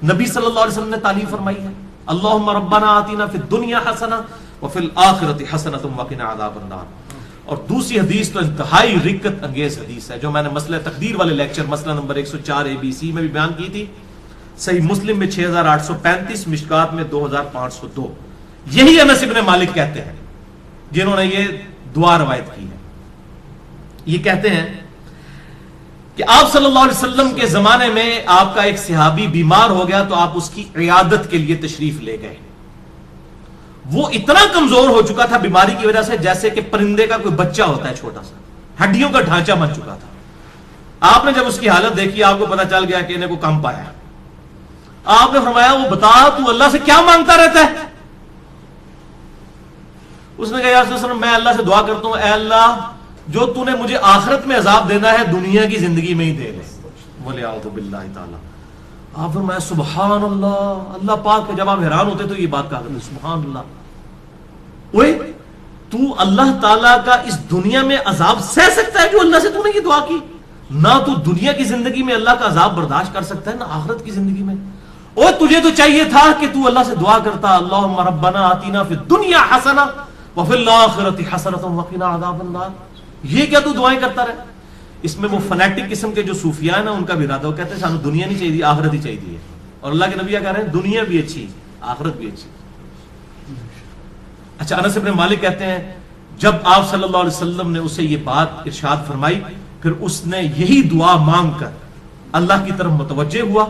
نبی صلی اللہ علیہ وسلم نے تعلیم فرمائی ہے، اللہم ربنا آتنا فی الدنیا حسنہ وفی الآخرۃ حسنۃ وقنا عذاب النار۔ اور دوسری حدیث تو انتہائی رکت انگیز حدیث ہے جو میں نے مسئلہ تقدیر والے لیکچر مسئلہ نمبر 104 ABC میں بھی بیان کی تھی، صحیح مسلم میں 6835، مشکات میں 2502۔ یہی انس ابن مالک کہتے ہیں جنہوں نے یہ دعا روایت کی ہے، یہ کہتے ہیں کہ آپ صلی اللہ علیہ وسلم کے زمانے میں آپ کا ایک صحابی بیمار ہو گیا تو آپ اس کی عیادت کے لیے تشریف لے گئے۔ وہ اتنا کمزور ہو چکا تھا بیماری کی وجہ سے جیسے کہ پرندے کا کوئی بچہ ہوتا ہے چھوٹا سا، ہڈیوں کا ڈھانچہ بن چکا تھا۔ آپ نے جب اس کی حالت دیکھی آپ کو پتا چل گیا کہ انہیں کو کم پایا۔ آپ نے فرمایا وہ بتا تو اللہ سے کیا مانگتا رہتا ہے؟ اس نے کہا یا رسول اللہ میں اللہ سے دعا کرتا ہوں، اے اللہ جو تو نے مجھے آخرت میں عذاب دینا ہے دنیا کی زندگی میں ہی دے لے، وَلِعَوْذُ بِاللَّهِ تعالی۔ آپ فرمایا سبحان اللہ، اللہ پاک ہے۔ جب آپ حیران ہوتے تو یہ بات کہا کرتے سبحان اللہ، اوے تو اللہ تعالیٰ کا اس دنیا میں عذاب سہ سکتا ہے جو اللہ سے تو نے یہ دعا کی؟ نہ تو دنیا کی زندگی میں اللہ کا عذاب برداشت کر سکتا ہے نہ آخرت کی زندگی میں۔ اور تجھے تو چاہیے تھا کہ تو اللہ سے دعا کرتا اللہم ربنا آتنا فی الدنیا حسنہ وفی الآخرۃ حسنۃ وقنا عذاب النار۔ یہ کیا تو دعائیں کرتا رہے؟ اس میں وہ فنیٹک قسم کے جو صوفیاء ہیں نا ان کا بھی ارادہ، وہ کہتے ہیں سانو دنیا نہیں چاہیے آخرت ہی چاہیے، اور اللہ کے نبی کہہ رہے ہیں دنیا بھی اچھی آخرت بھی اچھی۔ اچھا انس بن مالک کہتے ہیں جب آپ صلی اللہ علیہ وسلم نے اسے یہ بات ارشاد فرمائی پھر اس نے یہی دعا مانگ کر اللہ کی طرف متوجہ ہوا،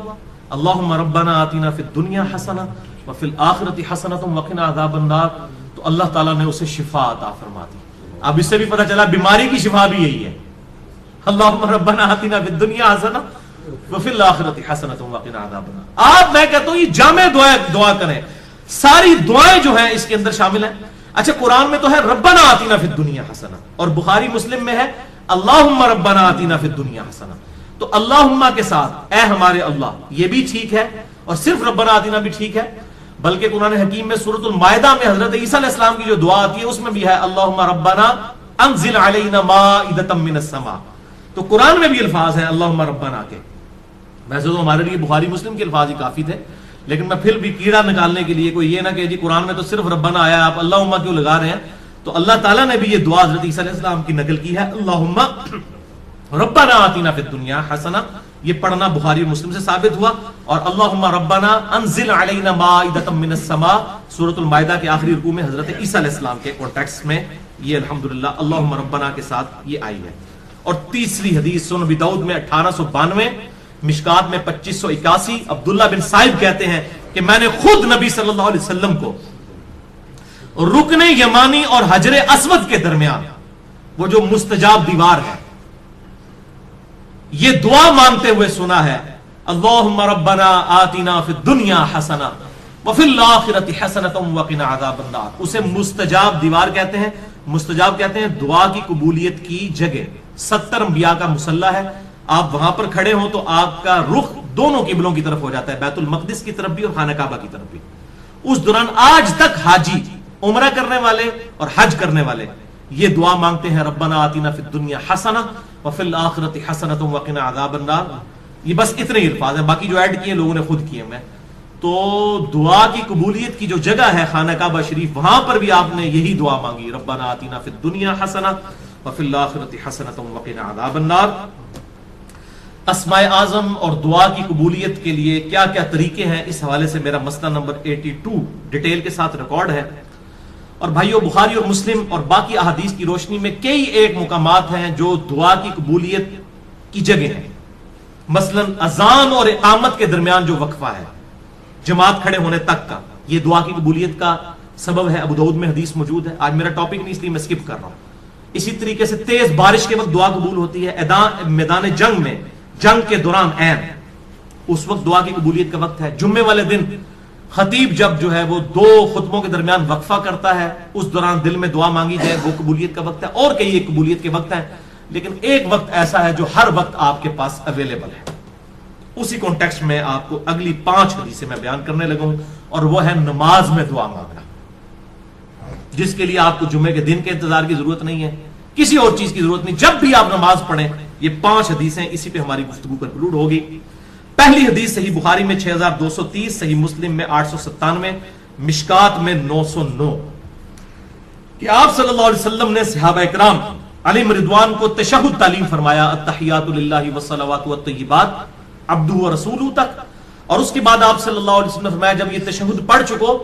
اللہم ربنا آتنا فی الدنیا حسنہ وفی الآخرۃ حسنۃ وقنا عذاب النار، تو اللہ تعالیٰ نے اسے شفا عطا فرما دی۔ اب اس سے بھی پتہ چلا بیماری کی شفا بھی یہی ہے، اللہم ربنا آتنا فی الدنیا حسنہ وفی الآخرۃ حسنۃ وقنا عذاب النار۔ آپ میں کہتا ہوں یہ جامع دعا کریں، ساری دعائیں جو ہیں اس کے اندر شامل ہیں۔ اچھا قرآن میں تو ہے ربنا آتنا فی الدنیا حسنہ، اور بخاری مسلم میں ہے اللہم ربنا آتنا فی الدنیا حسنہ، تو اللہم کے ساتھ اے ہمارے اللہ یہ بھی ٹھیک ہے اور صرف ربنا آتنا بھی ٹھیک ہے، بلکہ قرآن حکیم میں سورۃ المائدہ میں حضرت عیسیٰ علیہ السلام کی جو دعا آتی ہے اس میں بھی ہے اللہم ربنا انزل علینا مائدۃ من السماء، تو قرآن میں بھی الفاظ ہیں اللہم ربنا کے۔ ویسے تو ہمارے لیے بخاری مسلم کے الفاظ ہی کافی تھے، لیکن میں پھر بھی کیڑا نکالنے کے لیے کوئی یہ نہ کہ جی قرآن میں تو صرف ربنا آیا آپ اللہم کیوں لگا رہے ہیں، تو اللہ تعالیٰ نے بھی یہ دعا حضرت عیسیٰ علیہ السلام کی نقل کی ہے اللہم ربنا آتنا فی الدنیا حسنہ، یہ پڑھنا بخاری اور مسلم سے ثابت ہوا، اور اللہم ربنا انزل علینا مائدۃ من السماء سورۃ المائدہ کے آخری رکوع میں حضرت عیسیٰ علیہ السلام کے کانٹیکسٹ میں یہ الحمدللہ اللہم ربنا کے ساتھ یہ آئی ہے۔ اور تیسری حدیث سنن ابی داؤد میں 1892، مشکات میں 2581، عبداللہ بن صائب کہتے ہیں کہ میں نے خود نبی صلی اللہ علیہ وسلم کو رکن یمانی اور حجر اسود کے درمیان وہ جو مستجاب دیوار ہے یہ دعا مانگتے ہوئے سنا ہے اللہم ربنا آتنا فی الدنیا حسنہ وفی الآخرۃ حسنۃ وقنا عذاب النار۔ اسے مستجاب دیوار کہتے ہیں، مستجاب کہتے ہیں دعا کی قبولیت کی جگہ۔ 70 انبیاء کا مصلی ہے، آپ وہاں پر کھڑے ہوں تو آپ کا رخ دونوں قبلوں کی طرف ہو جاتا ہے، بیت المقدس کی طرف بھی اور خانہ کعبہ کی طرف بھی۔ اس دوران آج تک حاجی عمرہ کرنے والے اور حج کرنے والے یہ دعا مانگتے ہیں ربنا آتنا فی الدنیا حسنہ وفی الآخرۃ حسنۃ وقنا عذاب النار۔ یہ بس اتنے ہی الفاظ ہیں، باقی جو ایڈ کیے لوگوں نے خود کیے میں۔ تو دعا کی قبولیت کی جو جگہ ہے خانہ کعبہ شریف، وہاں پر بھی آپ نے یہی دعا مانگی ربنا آتنا فی الدنیا حسنہ وفی الآخرۃ حسنۃ وقنا عذاب النار۔ اسماء اعظم اور دعا کی قبولیت کے لیے کیا کیا طریقے ہیں، اس حوالے سے میرا مسئلہ نمبر 82 ڈیٹیل کے ساتھ ریکارڈ ہے۔ اور بھائیو بخاری اور مسلم اور باقی احادیث کی روشنی میں کئی ایک مقامات ہیں جو دعا کی قبولیت کی جگہ ہیں، مثلا اذان اور اقامت کے درمیان جو وقفہ ہے جماعت کھڑے ہونے تک کا، یہ دعا کی قبولیت کا سبب ہے۔ ابو داؤد میں حدیث موجود ہے، آج میرا ٹاپک نہیں اس لیے میں سکپ کر رہا ہوں۔ اسی طریقے سے تیز بارش کے وقت دعا قبول ہوتی ہے، میدان جنگ میں جنگ کے دوران عین اس وقت دعا کی قبولیت کا وقت ہے. جمعے والے دن خطیب جب جو ہے وہ 2 خطبوں کے درمیان وقفہ کرتا ہے, اس دوران دل میں دعا مانگی جائے, وہ قبولیت کا وقت ہے. اور کئی ایک قبولیت کے وقت ہیں, لیکن ایک وقت ایسا ہے جو ہر وقت آپ کے پاس اویلیبل ہے. اسی کانٹیکسٹ میں آپ کو اگلی 5 حدیثیں میں بیان کرنے لگا ہوں, اور وہ ہے نماز میں دعا مانگنا, جس کے لیے آپ کو جمعے کے دن کے انتظار کی ضرورت نہیں ہے, کسی اور چیز کی ضرورت نہیں. جب بھی آپ نماز پڑھیں, یہ 5 حدیثیں اسی پہ ہماری گفتگو کنکلوڈ ہوگی. پہلی حدیث صحیح بخاری میں 6230, صحیح مسلم میں 897, مشکات میں 909, کہ آپ صلی اللہ علیہ وسلم نے صحابہ اکرام علیہم رضوان کو تشہد تعلیم فرمایا, التحیات للہ والصلوات والطیبات عبدہ ورسولہ تک. اور اس کے بعد آپ صلی اللہ علیہ وسلم نے فرمایا جب یہ تشہد پڑھ چکو,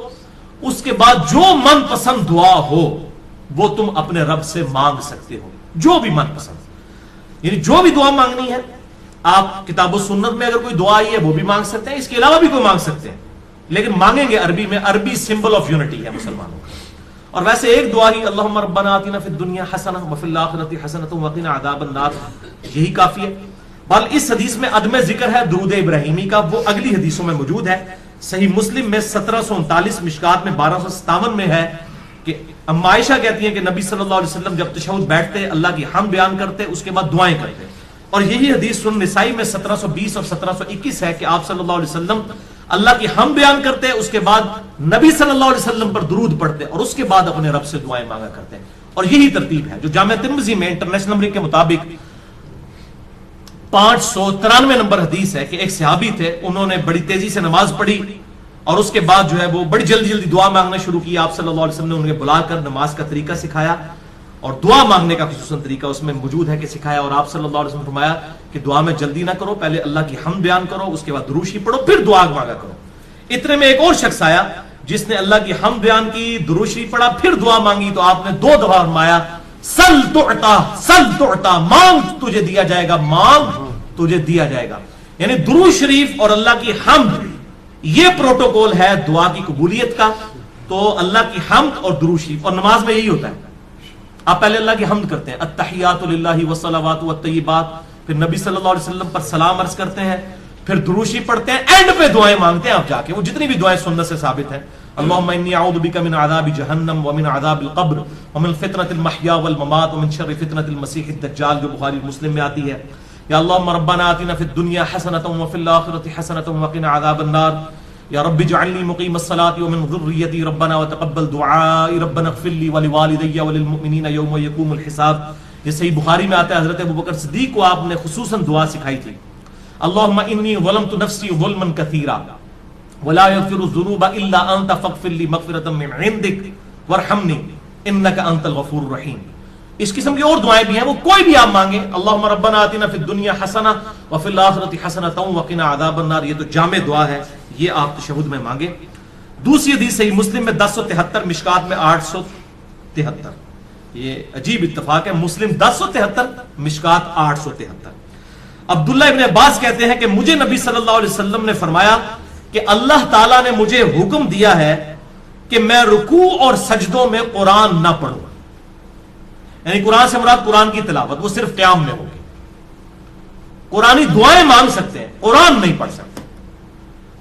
اس کے بعد جو من پسند دعا ہو وہ تم اپنے رب سے مانگ سکتے ہو, جو بھی من پسند, یعنی جو بھی دعا مانگنی ہے آپ کتاب و سنت میں اگر کوئی دعا آئی ہے وہ بھی مانگ سکتے ہیں, اس کے علاوہ بھی کوئی مانگ سکتے ہیں, لیکن مانگیں گے عربی میں. عربی سمبل آف یونٹی ہے مسلمانوں کا. اور ویسے ایک دعا ہی اللہم ربنا آتنا فی الدنیا حسنہ وفی الآخرۃ حسنۃ وقنا عذاب النار, یہی کافی ہے. بل اس حدیث میں عدم ذکر ہے درود ابراہیمی کا, وہ اگلی حدیثوں میں موجود ہے. صحیح مسلم میں 1739, مشکات میں 1257 میں ہے کہ اما عائشہ کہتی ہیں کہ نبی صلی اللہ علیہ وسلم جب تشہد بیٹھتے اللہ کی حمد بیان کرتے, اس کے بعد دعائیں کرتے. اور یہی حدیث سنن نسائی میں 1720 اور 1721 ہے کہ آپ صلی اللہ علیہ وسلم اللہ کی حمد بیان کرتے, اس کے بعد نبی صلی اللہ علیہ وسلم پر درود پڑھتے, اور اس کے بعد اپنے رب سے دعائیں مانگا کرتے. اور یہی ترتیب ہے جو جامع ترمذی میں انٹرنیشنل نمبر کے مطابق 593 نمبر حدیث ہے کہ ایک صحابی تھے, انہوں نے بڑی تیزی سے نماز پڑھی اور اس کے بعد جو ہے وہ بڑی جلدی جلدی دعا مانگنا شروع کی. آپ صلی اللہ علیہ وسلم نے انہیں بلا کر نماز کا طریقہ سکھایا, اور دعا مانگنے کا خصوصاً طریقہ اس میں موجود ہے کہ سکھایا. اور آپ صلی اللہ علیہ وسلم نے فرمایا کہ دعا میں جلدی نہ کرو, پہلے اللہ کی حمد بیان کرو, اس کے بعد درود شریف پڑھو, پھر دعا مانگا کرو. اتنے میں ایک اور شخص آیا جس نے اللہ کی حمد بیان کی, درود شریف پڑھا, پھر دعا مانگی. تو آپ نے 2 دفعہ فرمایا سل تعطا, سل تعطا, مانگ تجھے دیا جائے گا, مانگ تجھے دیا جائے گا. یعنی درود شریف اور اللہ کی حمد یہ پروٹوکول ہے دعا کی قبولیت کا. تو اللہ کی حمد اور درود شریف, اور نماز میں یہی ہوتا ہے, آپ پہلے اللہ کی حمد کرتے ہیں, التحیات للہ والصلوات والطیبات, پھر نبی صلی اللہ علیہ وسلم پر سلام عرض کرتے ہیں, پھر درود شریف پڑھتے ہیں, اینڈ پہ دعائیں مانگتے ہیں آپ جا کے. وہ جتنی بھی دعائیں سنت سے ثابت ہیں, اللہم انی اعوذ بک من عذاب جہنم ومن عذاب القبر ومن فتنۃ المحیا والممات ومن شر فتنۃ المسیح الدجال, جو بخاری مسلم میں آتی ہے. یا اللہم ربنا آتنا فی الدنیا حسنۃ وفی الآخرۃ حسنۃ وقنا عذاب النار. یا رب اجعلنی مقیم الصلاۃ ومن ذریتی ربنا وتقبل دعائی ربنا اغفر لی ولوالدی وللمؤمنین یوم یقوم الحساب. یہ صحیح بخاری میں آتا ہے, حضرت ابوبکر صدیق کو آپ نے خصوصاً دعا سکھائی تھی, اللہم انی ظلمت نفسی ظلما کثیرا ولا یغفر الذنوب الا انت فاغفر لی مغفرۃ من عندک وارحمنی انک انت الغفور الرحیم. اس قسم کی اور دعائیں بھی ہیں, وہ کوئی بھی آپ مانگیں. اللہم ربنا آتنا فی الدنیا حسنہ وفی الآخرۃ حسنۃ وقنا عذاب النار, یہ تو جامع دعا ہے, یہ آپ تشہد میں مانگیں. دوسری حدیث صحیح مسلم میں 1073, مشکات میں 873. یہ عجیب اتفاق ہے, مسلم 1073, مشکات 873. عبداللہ ابن عباس کہتے ہیں کہ مجھے نبی صلی اللہ علیہ وسلم نے فرمایا کہ اللہ تعالیٰ نے مجھے حکم دیا ہے کہ میں رکوع اور سجدوں میں قرآن نہ پڑھوں. یعنی قرآن سے مراد قرآن کی تلاوت, وہ صرف قیام میں ہوگی. قرآنی دعائیں مانگ سکتے ہیں, قرآن نہیں پڑھ سکتے.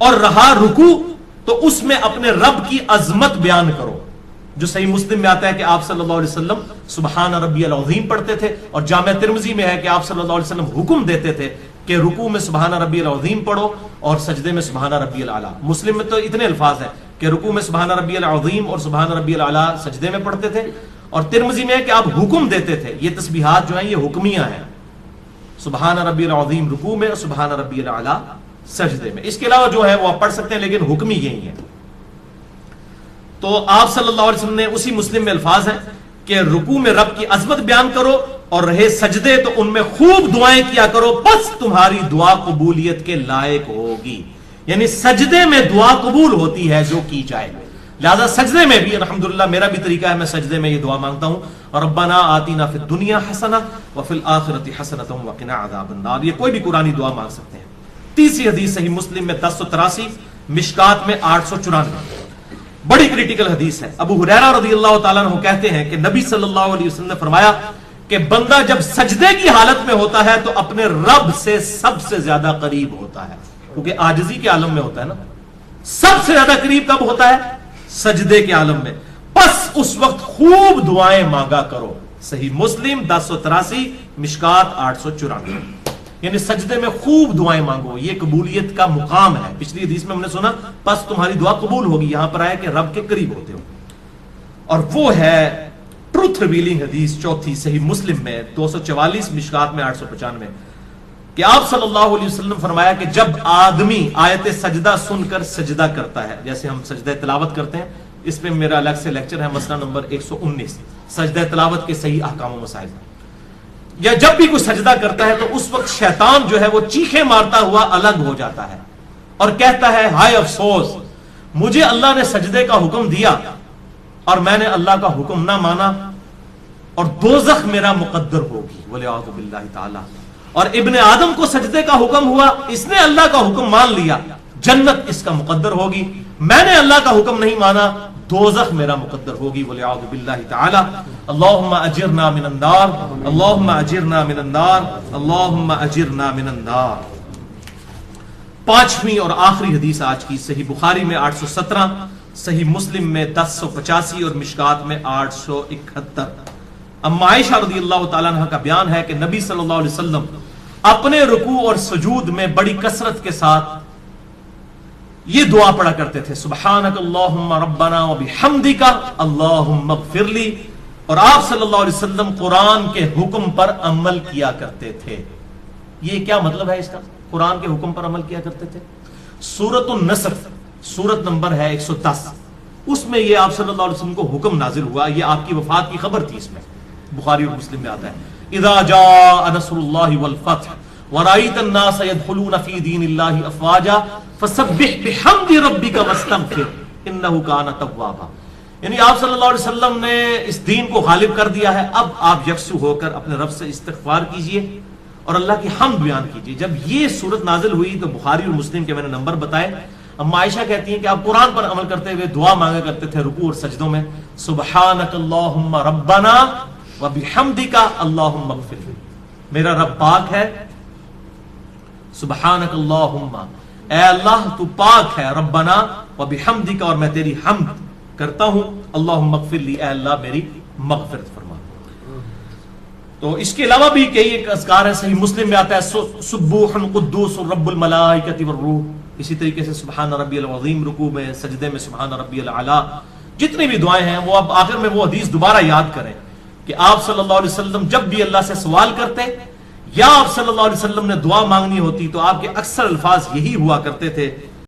اور رہا رکوع, تو اس میں اپنے رب کی عظمت بیان کرو, جو صحیح مسلم میں آتا ہے کہ آپ صلی اللہ علیہ وسلم سبحان ربی العظیم پڑھتے تھے, اور جامع ترمذی میں ہے کہ آپ صلی اللہ علیہ وسلم حکم دیتے تھے کہ رکوع میں سبحان ربی العظیم پڑھو اور سجدے میں سبحان ربی الاعلیٰ. مسلم میں تو اتنے الفاظ ہیں کہ رکوع میں سبحان ربی العظیم اور سبحان ربی الاعلیٰ سجدے میں پڑھتے تھے, اور ترمذی میں ہے کہ آپ حکم دیتے تھے. یہ تسبیحات جو ہیں یہ حکمیہ ہیں, سبحان ربی العظیم رکوع میں اور سبحان ربی الاعلیٰ سجدے میں. اس کے علاوہ جو ہے وہ آپ پڑھ سکتے ہیں, لیکن حکمی یہی ہے. تو آپ صلی اللہ علیہ وسلم نے اسی مسلم میں الفاظ ہیں کہ رکوع میں رب کی عظمت بیان کرو, اور رہے سجدے تو ان میں خوب دعائیں کیا کرو, بس تمہاری دعا قبولیت کے لائق ہوگی. یعنی سجدے میں دعا قبول ہوتی ہے جو کی جائے. لہذا سجدے میں بھی الحمدللہ میرا بھی طریقہ ہے, میں سجدے میں یہ دعا مانگتا ہوں, ربنا آتینا فی الدنیا حسنہ وفی الآخرۃ حسنۃ وقنا عذاب النار. یہ کوئی بھی قرآنی دعا مانگ سکتے ہیں. تیسری حدیث صحیح مسلم میں 1083, مشکات میں 894, بڑی کریٹیکل حدیث ہے. ابو ہریرہ رضی اللہ تعالیٰ عنہ کہتے ہیں کہ نبی صلی اللہ علیہ وسلم نے فرمایا کہ بندہ جب سجدے کی حالت میں ہوتا ہے تو اپنے رب سے سب سے زیادہ قریب ہوتا ہے، کیونکہ عاجزی کے عالم میں ہوتا ہے نا. سب سے زیادہ قریب کب ہوتا ہے؟ سجدے کے عالم میں. پس اس وقت خوب دعائیں مانگا کرو. صحیح مسلم 1083، مشکات 894. یعنی سجدے میں خوب دعائیں مانگو، یہ قبولیت کا مقام ہے. پچھلی حدیث میں ہم نے سنا پس تمہاری دعا قبول ہوگی، یہاں پر آیا کہ رب کے قریب ہوتے ہو. اور وہ ہے ٹروتھ ریویلنگ حدیث چوتھی صحیح مسلم میں 244، مشکات میں 895، کہ آپ صلی اللہ علیہ وسلم فرمایا کہ جب آدمی آیت سجدہ سن کر سجدہ کرتا ہے، جیسے ہم سجدہ تلاوت کرتے ہیں، اس پہ میرا الگ سے لیکچر ہے، مسئلہ نمبر 119، سجدہ تلاوت کے صحیح احکام و مسائل. یا جب بھی کوئی سجدہ کرتا ہے تو اس وقت شیطان جو ہے وہ چیخیں مارتا ہوا الگ ہو جاتا ہے اور کہتا ہے ہائے افسوس، مجھے اللہ نے سجدے کا حکم دیا اور میں نے اللہ کا حکم نہ مانا اور دوزخ میرا مقدر ہوگی والعیاذ باللہ تعالی. اور ابن آدم کو سجدے کا حکم ہوا، اس نے اللہ کا حکم مان لیا، جنت اس کا مقدر ہوگی. میں نے اللہ کا حکم نہیں مانا، دوزخ میرا مقدر ہوگی والعیاذ باللہ تعالی. اللہم اجرنا من النار، اللہم اجرنا من النار، اللہم اجرنا من النار. پانچویں اور آخری حدیث آج کی، صحیح بخاری میں 817، صحیح مسلم میں 1085 اور مشکات میں 871. اما عائشہ رضی اللہ تعالیٰ عنہ کا بیان ہے کہ نبی صلی اللہ علیہ وسلم اپنے رکوع اور سجود میں بڑی کثرت کے ساتھ یہ دعا پڑھا کرتے تھے، سبحانک اللہم ربنا وبحمدک اللہم اغفر لی. اور آپ صلی اللہ علیہ وسلم قرآن کے حکم پر عمل کیا کرتے تھے. یہ کیا مطلب ہے اس کا؟ قرآن کے حکم پر عمل کیا کرتے تھے. سورۃ النصر سورت نمبر ہے 110، اس میں یہ آپ صلی اللہ علیہ وسلم کو حکم نازل ہوا. یہ آپ کی وفات کی خبر تھی، اس میں بخاری اور مسلم میں آتا ہے اذا جاء نصر اللہ والفتح ورأيت الناس يدخلون في دين الله افواجا فسبح بحمد ربك واستغفر انه كان توابا. یعنی آپ صلی اللہ علیہ وسلم نے اس دین کو غالب کر دیا ہے، اب آپ یکسو ہو کر اپنے رب سے استغفار کیجئے اور اللہ کی حمد بیان کیجئے. جب یہ صورت نازل ہوئی تو بخاری اور مسلم کے میں نے نمبر بتائے. اما عائشہ کہتی ہیں کہ آپ قرآن پر عمل کرتے ہوئے دعا مانگا کرتے تھے رکوع اور سجدوں میں، سبحانک اللہم ربنا وبحمدک اللہم اغفر لی. میرا رب پاک ہے، سبحانک اللہم، اے اللہ تو پاک ہے، ربنا وبحمدک، اور میں تیری حمد کرتا ہوں، اللہم اغفر لی، اے اللہ میری مغفرت فرما. تو اس کے علاوہ بھی کئی ایک اذکار ہیں. صحیح مسلم میں آتا ہے سبوح قدوس رب الملائکۃ والروح. اسی طریقے سے سبحان ربی العظیم رکوع میں، سجدے میں سبحان ربی الاعلی. جتنی بھی دعائیں ہیں وہ اب آخر میں وہ حدیث دوبارہ یاد کریں کہ آپ صلی اللہ علیہ وسلم جب بھی اللہ سے سوال کرتے یا آپ صلی اللہ علیہ وسلم نے دعا مانگنی ہوتی تو آپ کے اکثر الفاظ یہی ہوا کرتے تھے